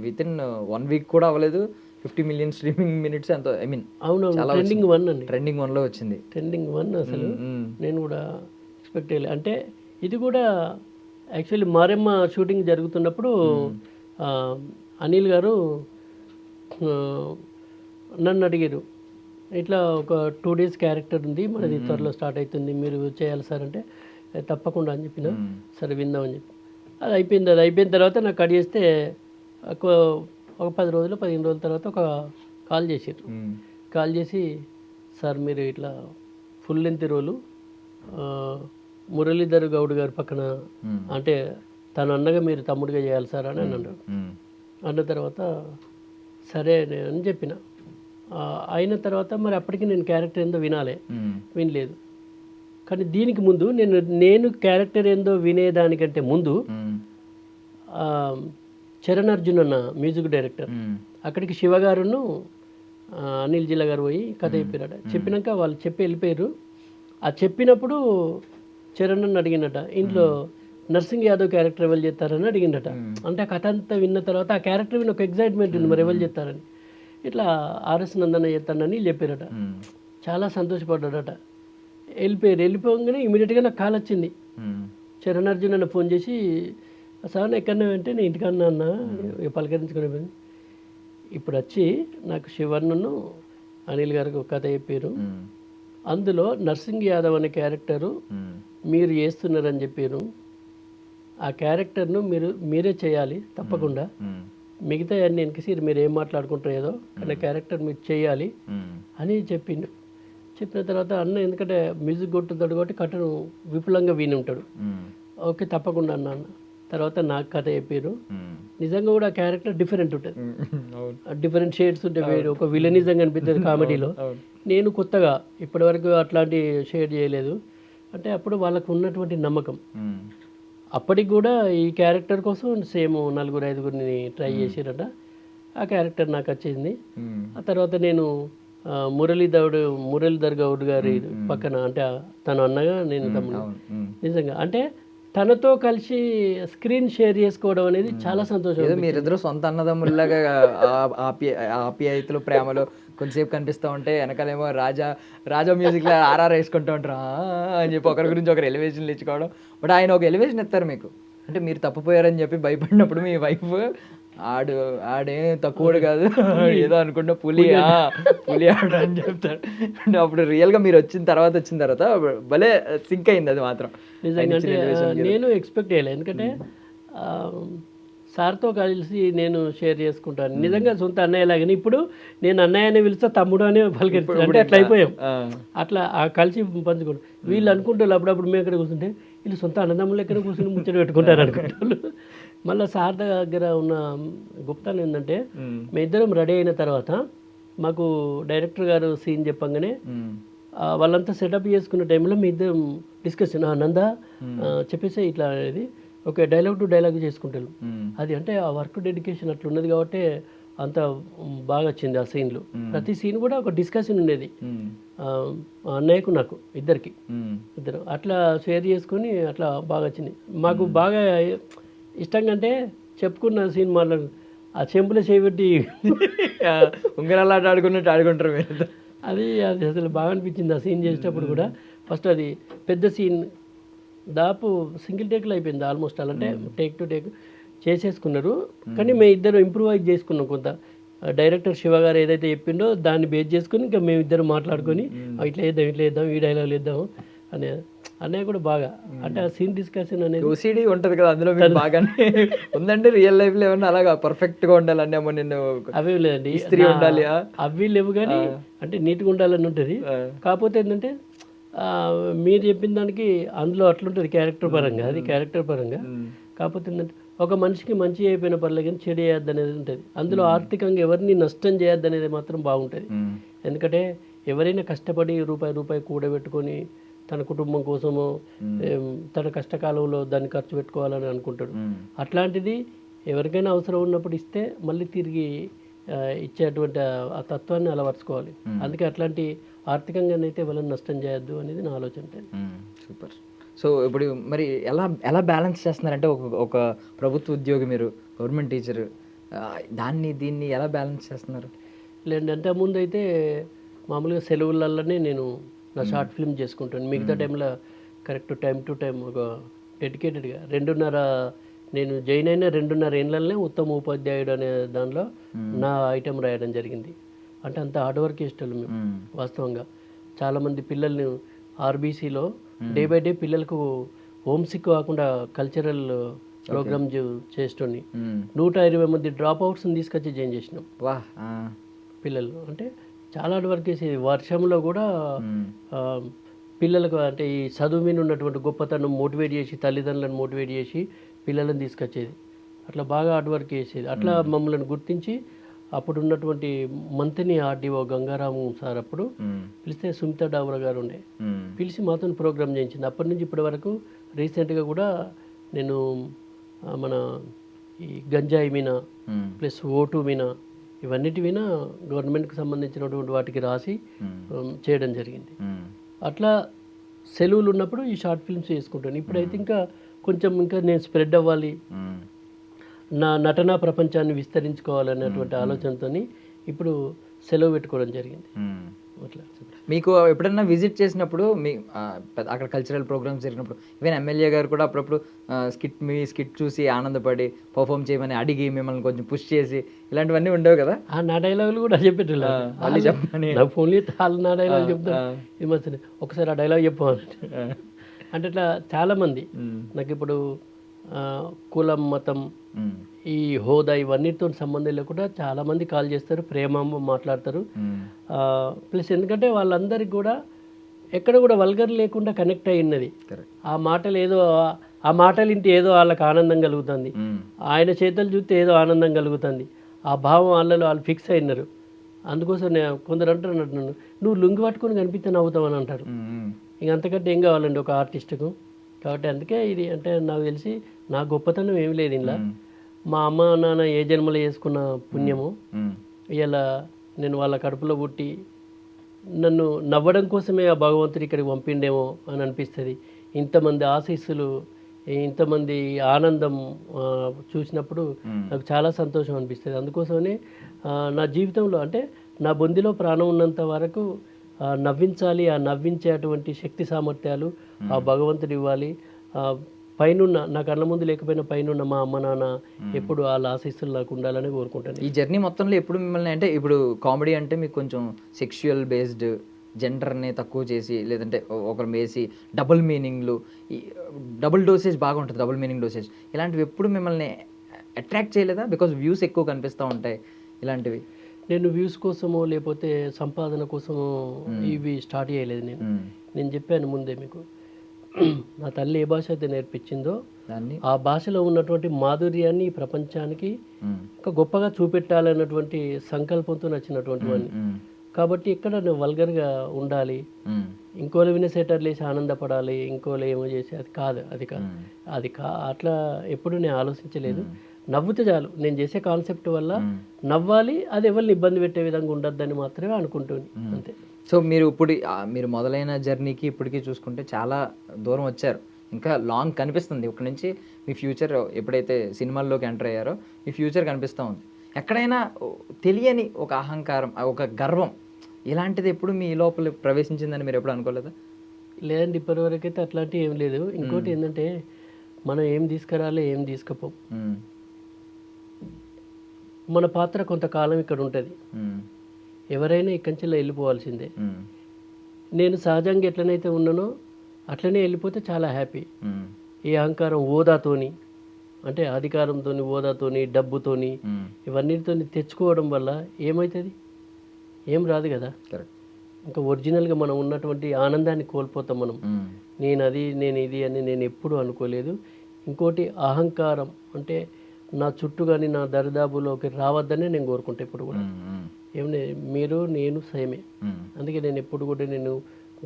విత్ ఇన్ 1 వీక్ కూడా అవ్వలేదు 50 మిలియన్ స్ట్రీమింగ్ మినిట్స్ ఎంతో. ఐ మీన్ ట్రెండింగ్ 1 అండి. ట్రెండింగ్ 1లో వచ్చింది. ట్రెండింగ్ 1 అసలు నేను కూడా ఎక్స్పెక్ట్ చేయలేదు. అంటే ఇది కూడా యాక్చువల్లీ మారెమ్మ షూటింగ్ జరుగుతున్నప్పుడు అనిల్ గారు నన్ను అడిగారు, ఇట్లా ఒక 2 days క్యారెక్టర్ ఉంది, మనది త్వరలో స్టార్ట్ అవుతుంది, మీరు చేయాలి సార్ అంటే తప్పకుండా అని చెప్పిన. సరే విందామని చెప్పి అది అయిపోయిన తర్వాత నాకు కట్ చేస్తే ఒక 10 రోజులు 15 రోజుల తర్వాత ఒక కాల్ చేసారు. కాల్ చేసి, సార్ మీరు ఇట్లా ఫుల్ లెంత్ రోలు మురళీధర్ గౌడ్ గారి పక్కన, అంటే తను అన్నగా మీరు తమ్ముడిగా చేయాలి సార్ అని అన్నాడు. అన్న తర్వాత సరే అని చెప్పిన. అయిన తర్వాత మరి అప్పటికి నేను క్యారెక్టర్ ఏందో వినలేదు. కానీ దీనికి ముందు నేను క్యారెక్టర్ ఏందో వినేదానికంటే ముందు చరణ్ అర్జున్ అన్న మ్యూజిక్ డైరెక్టర్ అక్కడికి శివగారును అనిల్ జిల్లా గారు పోయి కథ చెప్పారట. చెప్పినాక వాళ్ళు చెప్పి వెళ్ళిపోయారు. ఆ చెప్పినప్పుడు చరణ్ అన్న అడిగినట, ఇంట్లో నర్సింగ్ యాదవ్ క్యారెక్టర్ ఎవరు చేస్తారని అడిగిందట. అంటే ఆ కథ అంతా విన్న తర్వాత ఆ క్యారెక్టర్ విన్న ఒక ఎగ్జైట్మెంట్ ఉంది, మరి ఎవరు చేస్తారని. ఇట్లా ఆర్ఎస్ నందన్న చేస్తానని చెప్పారట. చాలా సంతోషపడ్డాడట. వెళ్ళిపోగానే ఇమీడియట్గా నాకు కాల్ వచ్చింది. చరణ్ అర్జున్ అన్న ఫోన్ చేసి, సార్ ఎక్కడన్నా అంటే నేను ఇంటికన్నా అన్న పలకరించుకునే పని. ఇప్పుడు వచ్చి నాకు శివర్ణను అనిల్ గారికి ఒక కథ చెప్పారు, అందులో నర్సింగ్ యాదవ్ అనే క్యారెక్టరు మీరు చేస్తున్నారని చెప్పారు. ఆ క్యారెక్టర్ను మీరే చేయాలి తప్పకుండా, మిగతా అన్ని వెనకసి మీరు ఏం మాట్లాడుకుంటారో ఏదో కానీ క్యారెక్టర్ మీరు చేయాలి అని చెప్పిండు. చెప్పిన తర్వాత అన్న ఎందుకంటే మ్యూజిక్ కొట్టుతాడు కాబట్టి కథను విపులంగా విని ఉంటాడు. ఓకే తప్పకుండా అన్న అన్న. తర్వాత నాకు కథ చెప్పారు. నిజంగా కూడా క్యారెక్టర్ డిఫరెంట్ ఉంటుంది, డిఫరెంట్ షేడ్స్ ఉంటాయి. వేరు ఒక విలనిజంగా అనిపిస్తుంది కామెడీలో. నేను కొత్తగా ఇప్పటివరకు అట్లాంటి షేడ్ చేయలేదు. అంటే అప్పుడు వాళ్ళకు ఉన్నటువంటి నమ్మకం. అప్పటికి కూడా ఈ క్యారెక్టర్ కోసం సేమ్ 4-5 ట్రై చేసిరట. ఆ క్యారెక్టర్ నాకు వచ్చింది. ఆ తర్వాత నేను మురళీధర్ గౌడ్ గారి పక్కన, అంటే తను అన్నగా నేను తమ్ముడు. నిజంగా అంటే తనతో కలిసి స్క్రీన్ షేర్ చేసుకోవడం అనేది చాలా సంతోషం. మీరిద్దరు సొంత అన్నదమ్ముల్లాగా ఆప్యాయతలు ప్రేమలు కొంతసేపు కనిపిస్తూ ఉంటే వెనకాలేమో రాజా మ్యూజిక్లో ఆర్ఆర్ వేసుకుంటూ ఉంటారు అని చెప్పి ఒకరి గురించి ఒకరు ఎలివేషన్లు ఇచ్చుకోవడం. బట్ ఆయన ఒక ఎలివేషన్ ఇస్తారు మీకు, అంటే మీరు తప్పిపోయారని చెప్పి భయపడినప్పుడు మీ వైఫ్ ఆడేం తక్కువడు కాదు ఏదో అనుకుంటా పులి ఆడు అని చెప్తాడు. అంటే అప్పుడు రియల్గా మీరు వచ్చిన తర్వాత భలే సింక్ అయింది అది మాత్రం. నిజంగా నేను ఎక్స్పెక్ట్ చేయలేదు, ఎందుకంటే సార్తో కలిసి నేను షేర్ చేసుకుంటాను. నిజంగా సొంత అన్నయ్య లాగానే ఇప్పుడు నేను అన్నయ్య అని పిలిస్తే తమ్ముడు అనే పలికిస్తాను. అంటే అట్లా అయిపోయాం, అట్లా కలిసి పంచుకోండి. వీళ్ళు అనుకుంటారు అప్పుడప్పుడు మేము ఎక్కడ కూర్చుంటే వీళ్ళు సొంత అన్నదమ్ములు ఎక్కడ కూర్చొని ముచ్చట పెట్టుకుంటారు అనుకుంటారు. మళ్ళీ సార్ దగ్గర ఉన్న గొప్పతనం ఏంటంటే మేము ఇద్దరం రెడీ అయిన తర్వాత మాకు డైరెక్టర్ గారు సీన్ చెప్పంగానే వాళ్ళంతా సెటప్ చేసుకున్న టైంలో మీ ఇద్దరం డిస్కషన్ నందా చెప్పేసి ఇట్లా అనేది ఓకే డైలాగ్ టు డైలాగ్ చేసుకుంటారు. అది అంటే ఆ వర్క్ డెడికేషన్ అట్లా ఉన్నది కాబట్టి అంత బాగా వచ్చింది ఆ సీన్లు. ప్రతి సీన్ కూడా ఒక డిస్కషన్ ఉండేది అన్నయ్యకు నాకు ఇద్దరు అట్లా షేర్ చేసుకొని అట్లా బాగా వచ్చింది. మాకు బాగా ఇష్టంగా అంటే చెప్పుకున్న సీన్ మాట్లాడు ఆ చెంపులో చేయబెట్టి ఉంగరాలు ఆడుకున్నట్టు ఆడుకుంటారు మీరు. అది అసలు బాగా అనిపించింది ఆ సీన్ చేసేటప్పుడు కూడా. ఫస్ట్ అది పెద్ద సీన్ దాపు సింగిల్ టేక్లో అయిపోయింది ఆల్మోస్ట్. అంటే టేక్ టు టేక్ చేసేసుకున్నారు, కానీ మేము ఇద్దరు ఇంప్రూవైజ్ చేసుకున్నాం కొంత. డైరెక్టర్ శివ గారు ఏదైతే చెప్పిండో దాన్ని బేస్ చేసుకుని ఇంకా మేము ఇద్దరు మాట్లాడుకొని ఇట్లా వేద్దాం ఈ డైలాగ్ వేద్దాం అనే అన్నయ్య కూడా బాగా. అంటే ఆ సీన్ డిస్కషన్ అనేది ఓసిడి ఉంటుంది కదా అందులో బాగానే ఉందండి. రియల్ లైఫ్ లో ఏమన్నా అలాగా పర్ఫెక్ట్ గా ఉండాలని ఏమో నిన్ను అవి లేదండి, ఉండాలి అవి లేవు, కానీ అంటే నీట్గా ఉండాలని ఉంటుంది. కాకపోతే ఏంటంటే మీరు చెప్పిన దానికి అందులో అట్లుంటుంది క్యారెక్టర్ పరంగా, అది క్యారెక్టర్ పరంగా. కాకపోతే ఏంటంటే ఒక మనిషికి మంచి అయిపోయిన పర్లేదు కానీ చెడు చేయొద్దు అనేది ఉంటుంది. అందులో ఆర్థికంగా ఎవరిని నష్టం చేయొద్దు అనేది మాత్రం బాగుంటుంది. ఎందుకంటే ఎవరైనా కష్టపడి రూపాయి కూడబెట్టుకొని తన కుటుంబం కోసమో తన కష్టకాలంలో దాన్ని ఖర్చు పెట్టుకోవాలని అనుకుంటాడు. అట్లాంటిది ఎవరికైనా అవసరం ఉన్నప్పుడు ఇస్తే మళ్ళీ తిరిగి ఇచ్చేటువంటి ఆ తత్వాన్ని అలవర్చుకోవాలి. అందుకే అట్లాంటి ఆర్థికంగానైతే ఎవరైనా నష్టం చేయొద్దు అనేది నా ఆలోచన. సూపర్. సో ఇప్పుడు మరి ఎలా బ్యాలెన్స్ చేస్తున్నారంటే ఒక ప్రభుత్వ ఉద్యోగి, మీరు గవర్నమెంట్ టీచర్, దీన్ని ఎలా బ్యాలెన్స్ చేస్తున్నారు? లేదండి, అంతే ముందు అయితే మామూలుగా సెలవులలోనే నేను నా షార్ట్ ఫిల్మ్ చేసుకుంటాను. మిగతా టైంలో కరెక్ట్ టైం టు టైం ఒక డెడికేటెడ్గా నేను జాయిన్ అయిన 2.5 ఏళ్ళనే ఉత్తమ ఉపాధ్యాయుడు అనే దానిలో నా ఐటెం రాయడం జరిగింది. అంటే అంత హార్డ్ వర్క్ చేసేవాళ్ళు మేము. వాస్తవంగా చాలామంది పిల్లల్ని ఆర్బీసీలో డే బై డే పిల్లలకు హోమ్ సిక్ కాకుండా కల్చరల్ ప్రోగ్రామ్ చేసేటోని 120 మంది డ్రాప్ అవుట్స్ని తీసుకొచ్చి జాయిన్ చేసినాం పిల్లలు. అంటే చాలా హార్డ్ వర్క్ చేసేది. వర్షంలో కూడా పిల్లలకు అంటే ఈ చదువు మీద ఉన్నటువంటి గొప్పతనం మోటివేట్ చేసి, తల్లిదండ్రులను మోటివేట్ చేసి పిల్లలను తీసుకొచ్చేది. అట్లా బాగా హార్డ్ వర్క్ చేసేది. అట్లా మమ్మల్ని గుర్తించి అప్పుడు ఉన్నటువంటి మంత్రిని ఆర్డీఓ గంగారాము సార్ అప్పుడు పిలిస్తే సుమిత డాబరా గారు ఉండే, పిలిచి మాతో ప్రోగ్రామ్ చేయించింది. అప్పటి నుంచి ఇప్పటి వరకు రీసెంట్గా కూడా నేను మన ఈ గంజాయి మీద ప్లస్ ఓటు మీద ఇవన్నిటి మీద గవర్నమెంట్కి సంబంధించినటువంటి వాటికి రాసి చేయడం జరిగింది. అట్లా సెలవులు ఉన్నప్పుడు ఈ షార్ట్ ఫిల్మ్స్ చేసుకుంటాను. ఇప్పుడైతే ఇంకా నేను స్ప్రెడ్ అవ్వాలి, నా నటనా ప్రపంచాన్ని విస్తరించుకోవాలనేటువంటి ఆలోచనతో ఇప్పుడు సెలవు పెట్టుకోవడం జరిగింది. అట్లా మీకు ఎప్పుడన్నా విజిట్ చేసినప్పుడు అక్కడ కల్చరల్ ప్రోగ్రామ్స్ జరిగినప్పుడు ఈవెన్ ఎమ్మెల్యే గారు కూడా అప్పుడప్పుడు స్కిట్ చూసి ఆనందపడి పర్ఫామ్ చేయమని అడిగి మిమ్మల్ని కొంచెం పుష్ చేసి ఇలాంటివన్నీ ఉండవు కదా? నా డైలాగులు కూడా చెప్పేటోళ్ళు. నాకు ఫోన్ వాళ్ళు నా డైలాగ్ చెప్తాను, ఈ మధ్యనే ఒకసారి ఆ డైలాగ్ చెప్పాలి అంటే ఇట్లా చాలామంది నాకు ఇప్పుడు కులం మతం ఈ హోదా ఇవన్నిటితో సంబంధం లేకుండా చాలామంది కాల్ చేస్తారు, ప్రేమ మాట్లాడతారు. ప్లస్ ఎందుకంటే వాళ్ళందరికీ కూడా ఎక్కడ కూడా వల్గర్ లేకుండా కనెక్ట్ అయి ఉన్నది. ఆ మాటలు ఇంటి ఏదో వాళ్ళకి ఆనందం కలుగుతుంది, ఆయన చేతులు చూస్తే ఏదో ఆనందం కలుగుతుంది, ఆ భావం వాళ్ళు ఫిక్స్ అయినారు. అందుకోసం కొందరు అంటారు నన్ను, నువ్వు లుంగి పట్టుకొని కనిపిస్తే నవ్వుతావు అని అంటారు. ఇంక అంతకంటే ఏం కావాలండి ఒక ఆర్టిస్ట్కు. కాబట్టి అందుకే ఇది అంటే నాకు తెలిసి నా గొప్పతనం ఏమి లేదు ఇలా. మా అమ్మ నాన్న ఏ జన్మలో చేసుకున్న పుణ్యము ఇలా నేను వాళ్ళ కడుపులో పుట్టి నన్ను నవ్వడం కోసమే ఆ భగవంతుడు ఇక్కడికి పంపిండేమో అని అనిపిస్తుంది. ఇంతమంది ఆశీస్సులు, ఇంతమంది ఆనందం చూసినప్పుడు నాకు చాలా సంతోషం అనిపిస్తుంది. అందుకోసమనే నా జీవితంలో అంటే నా బొందిలో ప్రాణం ఉన్నంత వరకు నవ్వించాలి, ఆ నవ్వించే అటువంటి శక్తి సామర్థ్యాలు ఆ భగవంతుడు ఇవ్వాలి. పైనున్న నా కళ్ళ ముందు లేకపోయినా పైనున్న మా అమ్మ నాన్న ఎప్పుడు వాళ్ళ ఆశీస్సులు నాకు ఉండాలని కోరుకుంటాను. ఈ జర్నీ మొత్తంలో ఎప్పుడు మిమ్మల్ని అంటే ఇప్పుడు కామెడీ అంటే మీకు కొంచెం సెక్షువల్ బేస్డ్, జెండర్ని తక్కువ చేసి లేదంటే ఒకరు వేసి డబుల్ మీనింగ్లు, డబుల్ డోసేజ్ బాగా ఉంటుంది, డబుల్ మీనింగ్ డోసేజ్ ఇలాంటివి ఎప్పుడు మిమ్మల్ని అట్రాక్ట్ చేయలేదా? బికాజ్ వ్యూస్ ఎక్కువ కనిపిస్తూ ఉంటాయి ఇలాంటివి. నేను వ్యూస్ కోసమో లేకపోతే సంపాదన కోసమో ఇవి స్టార్ట్ చేయలేదు. నేను చెప్పాను ముందే మీకు, నా తల్లి ఏ భాష అయితే నేర్పించిందో ఆ భాషలో ఉన్నటువంటి మాధుర్యాన్ని ఈ ప్రపంచానికి ఒక గొప్పగా చూపెట్టాలన్నటువంటి సంకల్పంతో నచ్చినటువంటి వాడిని. కాబట్టి ఇక్కడ నువ్వు వల్గర్గా ఉండాలి, ఇంకోలు వినే సెటర్లు వేసి ఆనందపడాలి, ఇంకోలు ఏమో చేసి అది కాదు అట్లా ఎప్పుడు నేను ఆలోచించలేదు. నవ్వుతే చాలు, నేను చేసే కాన్సెప్ట్ వల్ల నవ్వాలి, అది ఎవరిని ఇబ్బంది పెట్టే విధంగా ఉండద్దని మాత్రమే అనుకుంటుంది అంతే. సో మీరు మొదలైన జర్నీకి ఇప్పటికీ చూసుకుంటే చాలా దూరం వచ్చారు, ఇంకా లాంగ్ కనిపిస్తుంది. ఇక్కడి నుంచి మీ ఫ్యూచర్ ఎప్పుడైతే సినిమాల్లోకి ఎంటర్ అయ్యారో మీ ఫ్యూచర్ కనిపిస్తూ ఉంది. ఎక్కడైనా తెలియని ఒక అహంకారం, ఒక గర్వం ఇలాంటిది ఎప్పుడు మీ లోపల ప్రవేశించిందని మీరు ఎప్పుడు అనుకోలేదా? లేదండి, ఇప్పటివరకు అయితే అట్లాంటివి ఏం లేదు. ఇంకోటి ఏంటంటే మనం ఏం తీసుకురాలి, ఏం తీసుకుపో, మన పాత్ర కొంతకాలం ఇక్కడ ఉంటుంది. ఎవరైనా ఇక్కడి నుంచి వెళ్ళిపోవాల్సిందే. నేను సహజంగా ఎట్లనైతే ఉన్నానో అట్లనే వెళ్ళిపోతే చాలా హ్యాపీ. ఈ అహంకారం హోదాతోని అంటే అధికారంతోని, హోదాతోని, డబ్బుతోని ఇవన్నిటితో తెచ్చుకోవడం వల్ల ఏమవుతుంది? ఏం రాదు కదా. ఇంకా ఒరిజినల్గా మనం ఉన్నటువంటి ఆనందాన్ని కోల్పోతాం మనం. నేను ఇది అని నేను ఎప్పుడూ అనుకోలేదు. ఇంకోటి అహంకారం అంటే నా చుట్టూ కానీ నా దరిదాపులోకి రావద్దనే నేను కోరుకుంటా ఇప్పుడు కూడా. ఏమన్నా మీరు నేను సేమే. అందుకే నేను ఎప్పుడు కూడా నేను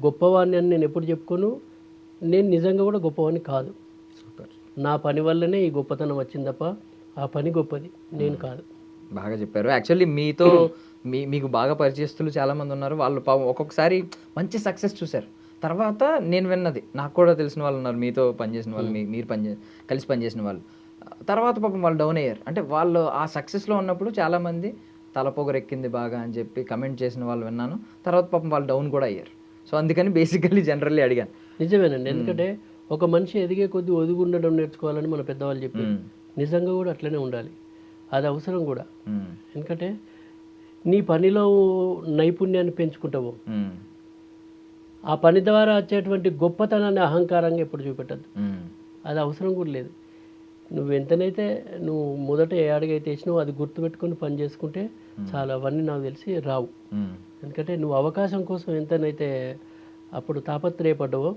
గొప్పవాడిని అని నేను ఎప్పుడు చెప్పుకోను. నేను నిజంగా కూడా గొప్పవాడిని కాదు. నా పని వల్లనే ఈ గొప్పతనం వచ్చింది తప్ప ఆ పని గొప్పది నేను కాదు. బాగా చెప్పారు. యాక్చువల్లీ మీతో మీకు బాగా పరిచయస్తులు చాలామంది ఉన్నారు. వాళ్ళు ఒక్కొక్కసారి మంచి సక్సెస్ చూశారు. తర్వాత నేను విన్నది, నాకు కూడా తెలిసిన వాళ్ళు ఉన్నారు మీతో పనిచేసిన వాళ్ళు, మీరు కలిసి పనిచేసిన వాళ్ళు. తర్వాత పాపం వాళ్ళు డౌన్ అయ్యారు. అంటే వాళ్ళు ఆ సక్సెస్లో ఉన్నప్పుడు చాలామంది తలపొగరెక్కింది బాగా అని చెప్పి కమెంట్ చేసిన వాళ్ళు విన్నాను. తర్వాత పాపం వాళ్ళు డౌన్ కూడా అయ్యారు. సో అందుకని బేసికల్లీ జనరల్లీ అడిగాను. నిజమేనండి, ఎందుకంటే ఒక మనిషి ఎదిగే కొద్దీ ఒదిగి ఉండడం నేర్చుకోవాలని మన పెద్దవాళ్ళు చెప్పారు. నిజంగా కూడా అట్లనే ఉండాలి, అది అవసరం కూడా. ఎందుకంటే నీ పనిలో నైపుణ్యాన్ని పెంచుకుంటావు, ఆ పని ద్వారా వచ్చేటువంటి గొప్పతనాన్ని అహంకారంగా ఎప్పుడు చూపెట్టద్దు. అది అవసరం కూడా లేదు. నువ్వు ఎంతనైతే నువ్వు మొదట ఏ అడుగైతే వేసినావు అది గుర్తుపెట్టుకొని పని చేసుకుంటే చాలా అవన్నీ నాకు తెలిసి రావు. ఎందుకంటే నువ్వు అవకాశం కోసం ఎంతనైతే అప్పుడు తాపత్రయపడ్డావో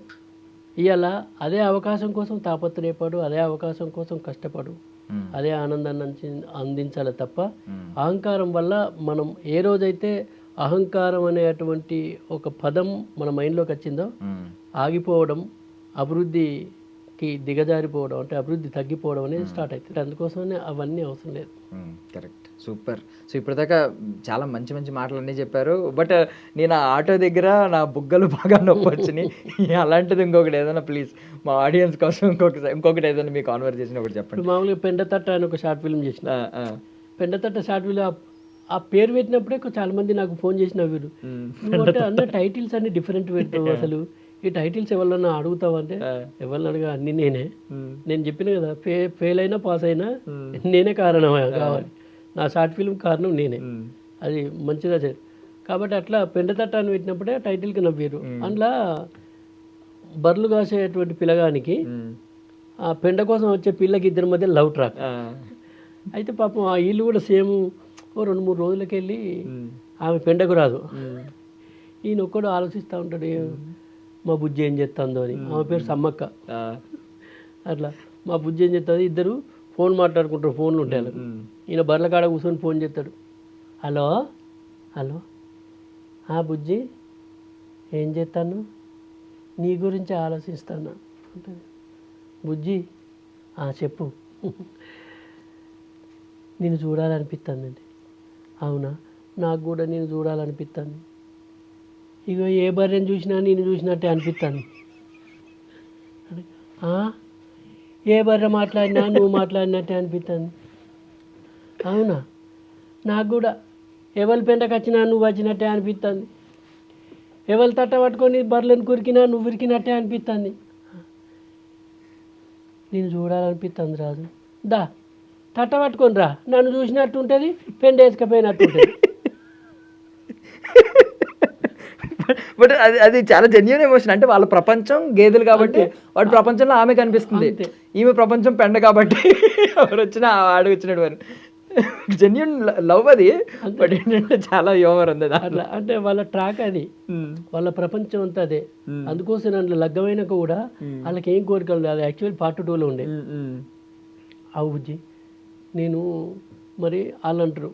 ఇవాళ అదే అవకాశం కోసం తాపత్రయపడు, అదే అవకాశం కోసం కష్టపడు, అదే ఆనందాన్ని అందించాలి తప్ప అహంకారం వల్ల మనం ఏ రోజైతే అహంకారం అనేటువంటి ఒక పదం మన మైండ్లోకి వచ్చిందో ఆగిపోవడం, అభివృద్ధికి దిగజారిపోవడం అంటే అభివృద్ధి తగ్గిపోవడం అనేది స్టార్ట్ అవుతుంది. అందుకోసమే అవన్నీ అవసరం లేదు. Correct, super. సో ఇప్పటిదాకా చాలా మంచి మంచి మాటలు అన్నీ చెప్పారు. బట్ నేను ఆ ఆటో దగ్గర నా బుగ్గలు బాగా నొప్పి వచ్చినాయి. అలాంటిది ఇంకొకటి ఏదైనా ప్లీజ్ మా ఆడియన్స్ కోసం ఇంకొకటి ఏదైనా మీ కాన్వర్జేషన్ ఒకటి చెప్పండి. మామూలుగా పెండతట్ట అని ఒక షార్ట్ ఫిల్మ్ చేసిన, పెండతట్ట షార్ట్ ఫిల్మ్ ఆ పేరు పెట్టినప్పుడే చాలా మంది నాకు ఫోన్ చేసిన వీరు అన్న టైటిల్స్ అన్ని డిఫరెంట్ పెడతావు, అసలు ఈ టైటిల్స్ ఎవరన్నా అడుగుతావు అంటే ఎవరిని అడగా అన్ని నేనే. నేను చెప్పిన కదా ఫెయిల్ అయినా పాస్ అయినా నేనే కారణం కావాలి, నా షార్ట్ ఫిల్మ్ కారణం నేనే, అది మంచిగా చేయాలి. కాబట్టి అట్లా పెండతట్ట అని పెట్టినప్పుడే టైటిల్కి నవ్వారు. అందులో బర్రెలు కాసేటువంటి పిల్లగానికి ఆ పెండ కోసం వచ్చే పిల్లకి ఇద్దరి మధ్య లవ్ ట్రాక్. అయితే పాపం ఆ ఇల్లు కూడా సేమ్ ఓ 2-3 రోజులకి వెళ్ళి ఆమె పెండకు రాదు. ఈయన ఒక్కడు ఆలోచిస్తూ ఉంటాడు మా బుజ్జి ఏం చేస్తుందో అని. ఆమె పేరు సమ్మక్క. అట్లా మా బుజ్జి ఏం చేస్తుంది, ఇద్దరు ఫోన్ మాట్లాడుకుంటారు, ఫోన్లు ఉంటాయి వాళ్ళకు. ఈయన బర్ల కాడ కూర్చొని ఫోన్ చేస్తాడు, హలో హలో బుజ్జి ఏం చేస్తాను, నీ గురించి ఆలోచిస్తాను ఉంటుంది. బుజ్జి చెప్పు, నేను చూడాలనిపిస్తుందండి. అవునా, నాకు కూడా నేను చూడాలనిపిస్తుంది. ఇగో ఏ బర్రెని చూసినా నేను చూసినట్టే అనిపిస్తుంది. ఏ బర్రె మాట్లాడినా నువ్వు మాట్లాడినట్టే అనిపిస్తుంది. అవునా, నాకు కూడా ఎవరి పెంటకు వచ్చినా నువ్వు వచ్చినట్టే అనిపిస్తుంది. ఎవరి తట్ట పట్టుకొని బర్రెలను కురికినా నువ్వు ఉరికినట్టే అనిపిస్తుంది. నేను చూడాలనిపిస్తుంది రాదు, దా తట్ట పట్టుకొని రా, నన్ను చూసినట్టు ఉంటుంది, పెండ వేసుకపోయినట్టు ఉంటుంది. బట్ అది చాలా జెన్యున్ ఎమోషన్. అంటే వాళ్ళ ప్రపంచం గేదెలు కాబట్టి వాడి ప్రపంచంలో ఆమె కనిపిస్తుంది, ఈమె ప్రపంచం పెండ కాబట్టి ఎవరు వచ్చినా ఆడు వచ్చినాడు వారు. జెన్యున్ లవ్ అది. బట్ ఏంటంటే చాలా హ్యూమర్ ఉంది అట్లా. అంటే వాళ్ళ ట్రాక్ అది, వాళ్ళ ప్రపంచం అంతా అదే. అందుకోసం అందులో లగ్గమైనాక కూడా వాళ్ళకి ఏం కోరికలు లేదు. యాక్చువల్లీ పార్ట్ 2లో ఉండే. అవు బుజ్జి, నేను మరి వాళ్ళు అంటారు,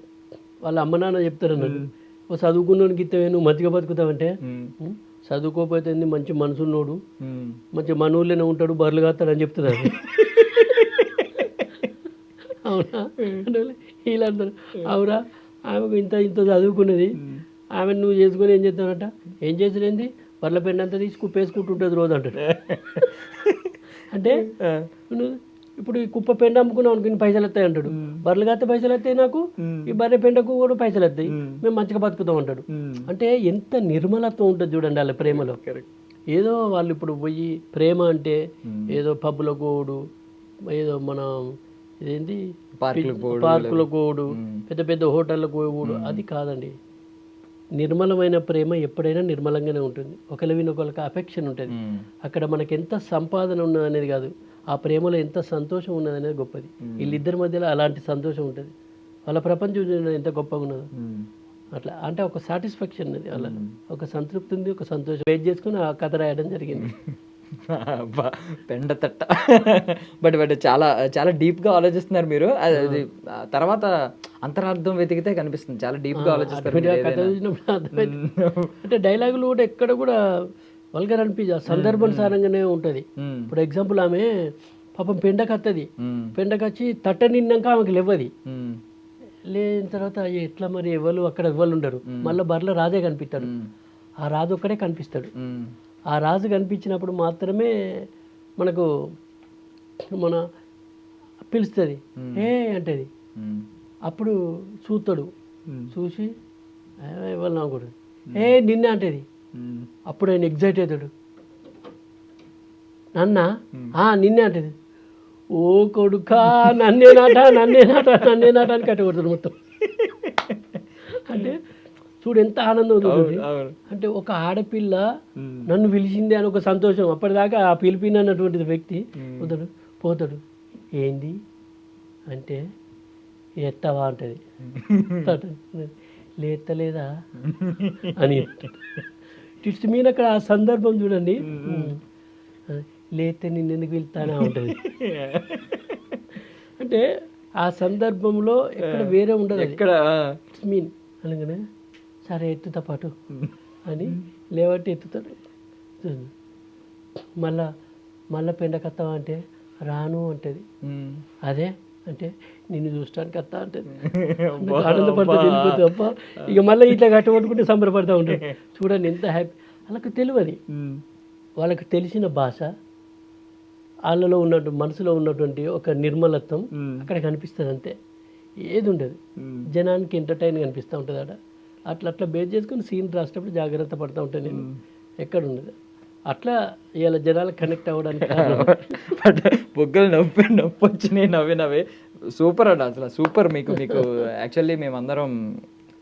వాళ్ళ అమ్మ నాన్న చెప్తారు అన్నట్టు, ఓ చదువుకున్నోనికి ఇస్తావే నువ్వు మంచిగా బతుకుతావంటే, చదువుకోకపోతే మంచి మనసున్నోడు మంచి మనవుల్లోనే ఉంటాడు, బర్రెలు కాస్తాడు అని చెప్తున్నారు. అవునా అంటే వీళ్ళు అంటారు, అవురా ఆమెకు ఇంత చదువుకున్నది, ఆమె నువ్వు చేసుకొని ఏం చేస్తావంట, ఏం చేసినది బర్రెల పెండ అంతా తీసి కుప్పేసుకుంటుంటుంది రోజు అంటాడు. అంటే ఇప్పుడు ఈ కుప్ప పెండ అమ్ముకున్నావు అనుకో పైసలు వస్తాయి అంటాడు, బర్రెలు కాస్తే పైసలు వస్తాయి నాకు, ఈ బర్రె పెండకు కూడా పైసలు వస్తాయి, మేము మంచిగా బతుకుతాం అంటాడు. అంటే ఎంత నిర్మలత్వం ఉంటుంది చూడండి వాళ్ళ ప్రేమలో. ఏదో వాళ్ళు ఇప్పుడు పోయి ప్రేమ అంటే ఏదో పబ్బుల కోడు, ఏదో మన ఇదేంటి పార్కుల కోడు, పెద్ద పెద్ద హోటళ్ళకు పోడు, అది కాదండి. నిర్మలమైన ప్రేమ ఎప్పుడైనా నిర్మలంగానే ఉంటుంది. ఒకరి వినొకరికి అఫెక్షన్ ఉంటుంది. అక్కడ మనకి ఎంత సంపాదన ఉన్నది అనేది కాదు, ఆ ప్రేమలో ఎంత సంతోషం ఉన్నది అనేది గొప్పది. వీళ్ళిద్దరి మధ్యలో అలాంటి సంతోషం ఉంటుంది. వాళ్ళ ప్రపంచం ఎంత గొప్పగా ఉన్నదో అట్లా. అంటే ఒక సాటిస్ఫాక్షన్ అది, అలా ఒక సంతృప్తి ఉంది, ఒక సంతోషం. వెయిట్ చేసుకుని ఆ కథ రాయడం జరిగింది. పెండ తట్ట. బట్ చాలా చాలా డీప్గా ఆలోచిస్తున్నారు మీరు. అది తర్వాత అంతరార్థం వెతికితే కనిపిస్తుంది, చాలా డీప్గా ఆలోచిస్తారు. అంటే డైలాగులు కూడా ఎక్కడ కూడా వల్గర్ అనిపించ, సందర్భానుసారంగానే ఉంటుంది. ఇప్పుడు ఎగ్జాంపుల్ ఆమె పాపం పెండకత్తది, పెండకచ్చి తట్ట నిన్నాక ఆమెకి లేవది, లేని తర్వాత ఎట్లా మరి ఎవరు అక్కడ ఎవరు ఉండరు, మళ్ళీ బర్రెల రాజే కనిపిస్తాడు. ఆ రాజు ఒక్కడే కనిపిస్తాడు. ఆ రాజు కనిపించినప్పుడు మాత్రమే మనకు మన పిలుస్తుంది, ఏ అంటది. అప్పుడు చూస్తాడు, చూసి ఎవరు నవ్వకూడదు, నిన్నే అంటది. అప్పుడు ఆయన ఎగ్జైట్ అవుతాడు, నన్నా నిన్నే అంటది. ఓ కొడుకా నన్నే నాట అని కట్టకూడదు మొత్తం. అంటే చూడు ఎంత ఆనందం అవుతుంది. అంటే ఒక ఆడపిల్ల నన్ను పిలిచింది అని ఒక సంతోషం. అప్పటిదాకా ఆ పిలిపినటువంటి వ్యక్తి పోతాడు, ఏంది అంటే ఎత్తవా అంటది, లేతలేదా అని. ఇట్స్ మీన్ అక్కడ ఆ సందర్భం చూడండి, లేతే నిన్ను ఎందుకు వెళ్తానా ఉంటుంది. అంటే ఆ సందర్భంలో ఎక్కడ వేరే ఉండదు, ఎక్కడ ఇట్స్ మీన్ అనగానే సరే ఎత్తుతా పాటు అని లేవట్టి ఎత్తుతాడు. మళ్ళా పెండకత్తావా అంటే రాను అంటది. అదే అంటే నిన్ను చూడటానికి అత్తా అంటది. ఆనందపడతా వెళ్ళిపోతుంది తప్ప ఇక మళ్ళీ ఇట్లా కట్టబట్టుకుంటే సంబరపడతా ఉంటాడు. చూడండి ఎంత హ్యాపీ. వాళ్ళకి తెలియదు, వాళ్ళకి తెలిసిన భాష, వాళ్ళలో ఉన్నట్టు మనసులో ఉన్నటువంటి ఒక నిర్మలత్వం అక్కడ కనిపిస్తుంది అంతే, ఏది ఉండదు. జనానికి ఎంటర్టైన్ కనిపిస్తూ ఉంటుంది అక్కడ. అట్లా బేస్ చేసుకుని సీన్ రాసేటప్పుడు జాగ్రత్త పడుతూ ఉంటాను నేను, ఎక్కడ ఉండదు. అట్లా ఇలా జనాలు కనెక్ట్ అవ్వడానికి బొగ్గలు నొప్పి వచ్చినాయి, నవ్వే సూపర్ అండి, అసలు సూపర్. మీకు యాక్చువల్లీ మేమందరం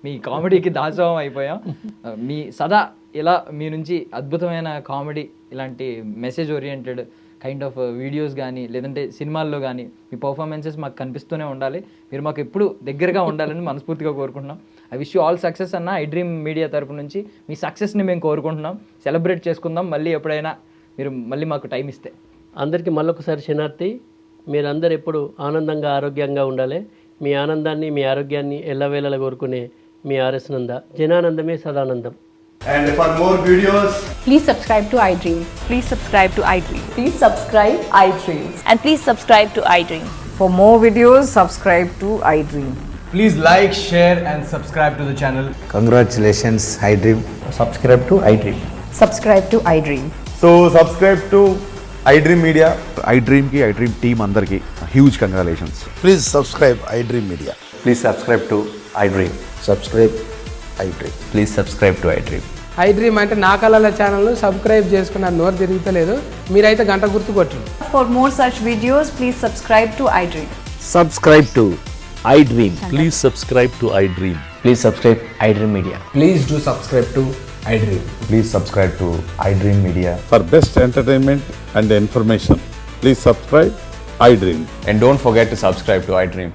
మీ కామెడీకి దాసోహం అయిపోయాం. మీ సదా ఇలా మీ నుంచి అద్భుతమైన కామెడీ, ఇలాంటి message oriented kind of videos కానీ లేదంటే సినిమాల్లో కానీ మీ పర్ఫార్మెన్సెస్ మాకు కనిపిస్తూనే ఉండాలి. మీరు మాకు ఎప్పుడు దగ్గరగా ఉండాలని మనస్ఫూర్తిగా కోరుకుంటున్నాం. I wish you all success అన్న. ఐ డ్రీమ్ మీడియా తరపు నుంచి మీ సక్సెస్ని మేము కోరుకుంటున్నాం. సెలబ్రేట్ చేసుకుందాం మళ్ళీ ఎప్పుడైనా మీరు మళ్ళీ మాకు టైం ఇస్తే. అందరికీ మళ్ళొకసారి శనార్థి. మీరందరూ ఎప్పుడు ఆనందంగా ఆరోగ్యంగా ఉండాలి. మీ ఆనందాన్ని మీ ఆరోగ్యాన్ని ఎల్లవేళలా కోరుకునే మీ ఆర్ఎస్ నంద. జనానందమే సదానందం. And for more videos, Please subscribe to iDream. Please subscribe to iDream. Please subscribe iDream. And please subscribe to iDream. For more videos, subscribe to iDream. please like, share and subscribe to the channel. Congratulations, iDream. Subscribe to iDream. Subscribe to iDream. So subscribe to iDream Media. iDream ki iDream team andarki huge congratulations. Please subscribe iDream Media. Please subscribe to iDream. Subscribe iDream. Please subscribe to iDream. iDream అంటే నా కళల ఛానల్ను subscribe చేసుకున్న నోరు తిరుగుతలేదు. మీరైతే గంట గుర్తు కొట్టండి. For more such videos, please subscribe to iDream. Subscribe to iDream. Please subscribe to iDream. Please subscribe iDream Media. Please do subscribe to iDream. Please subscribe to iDream Media. For best entertainment and information, please subscribe iDream. And don't forget to subscribe to iDream.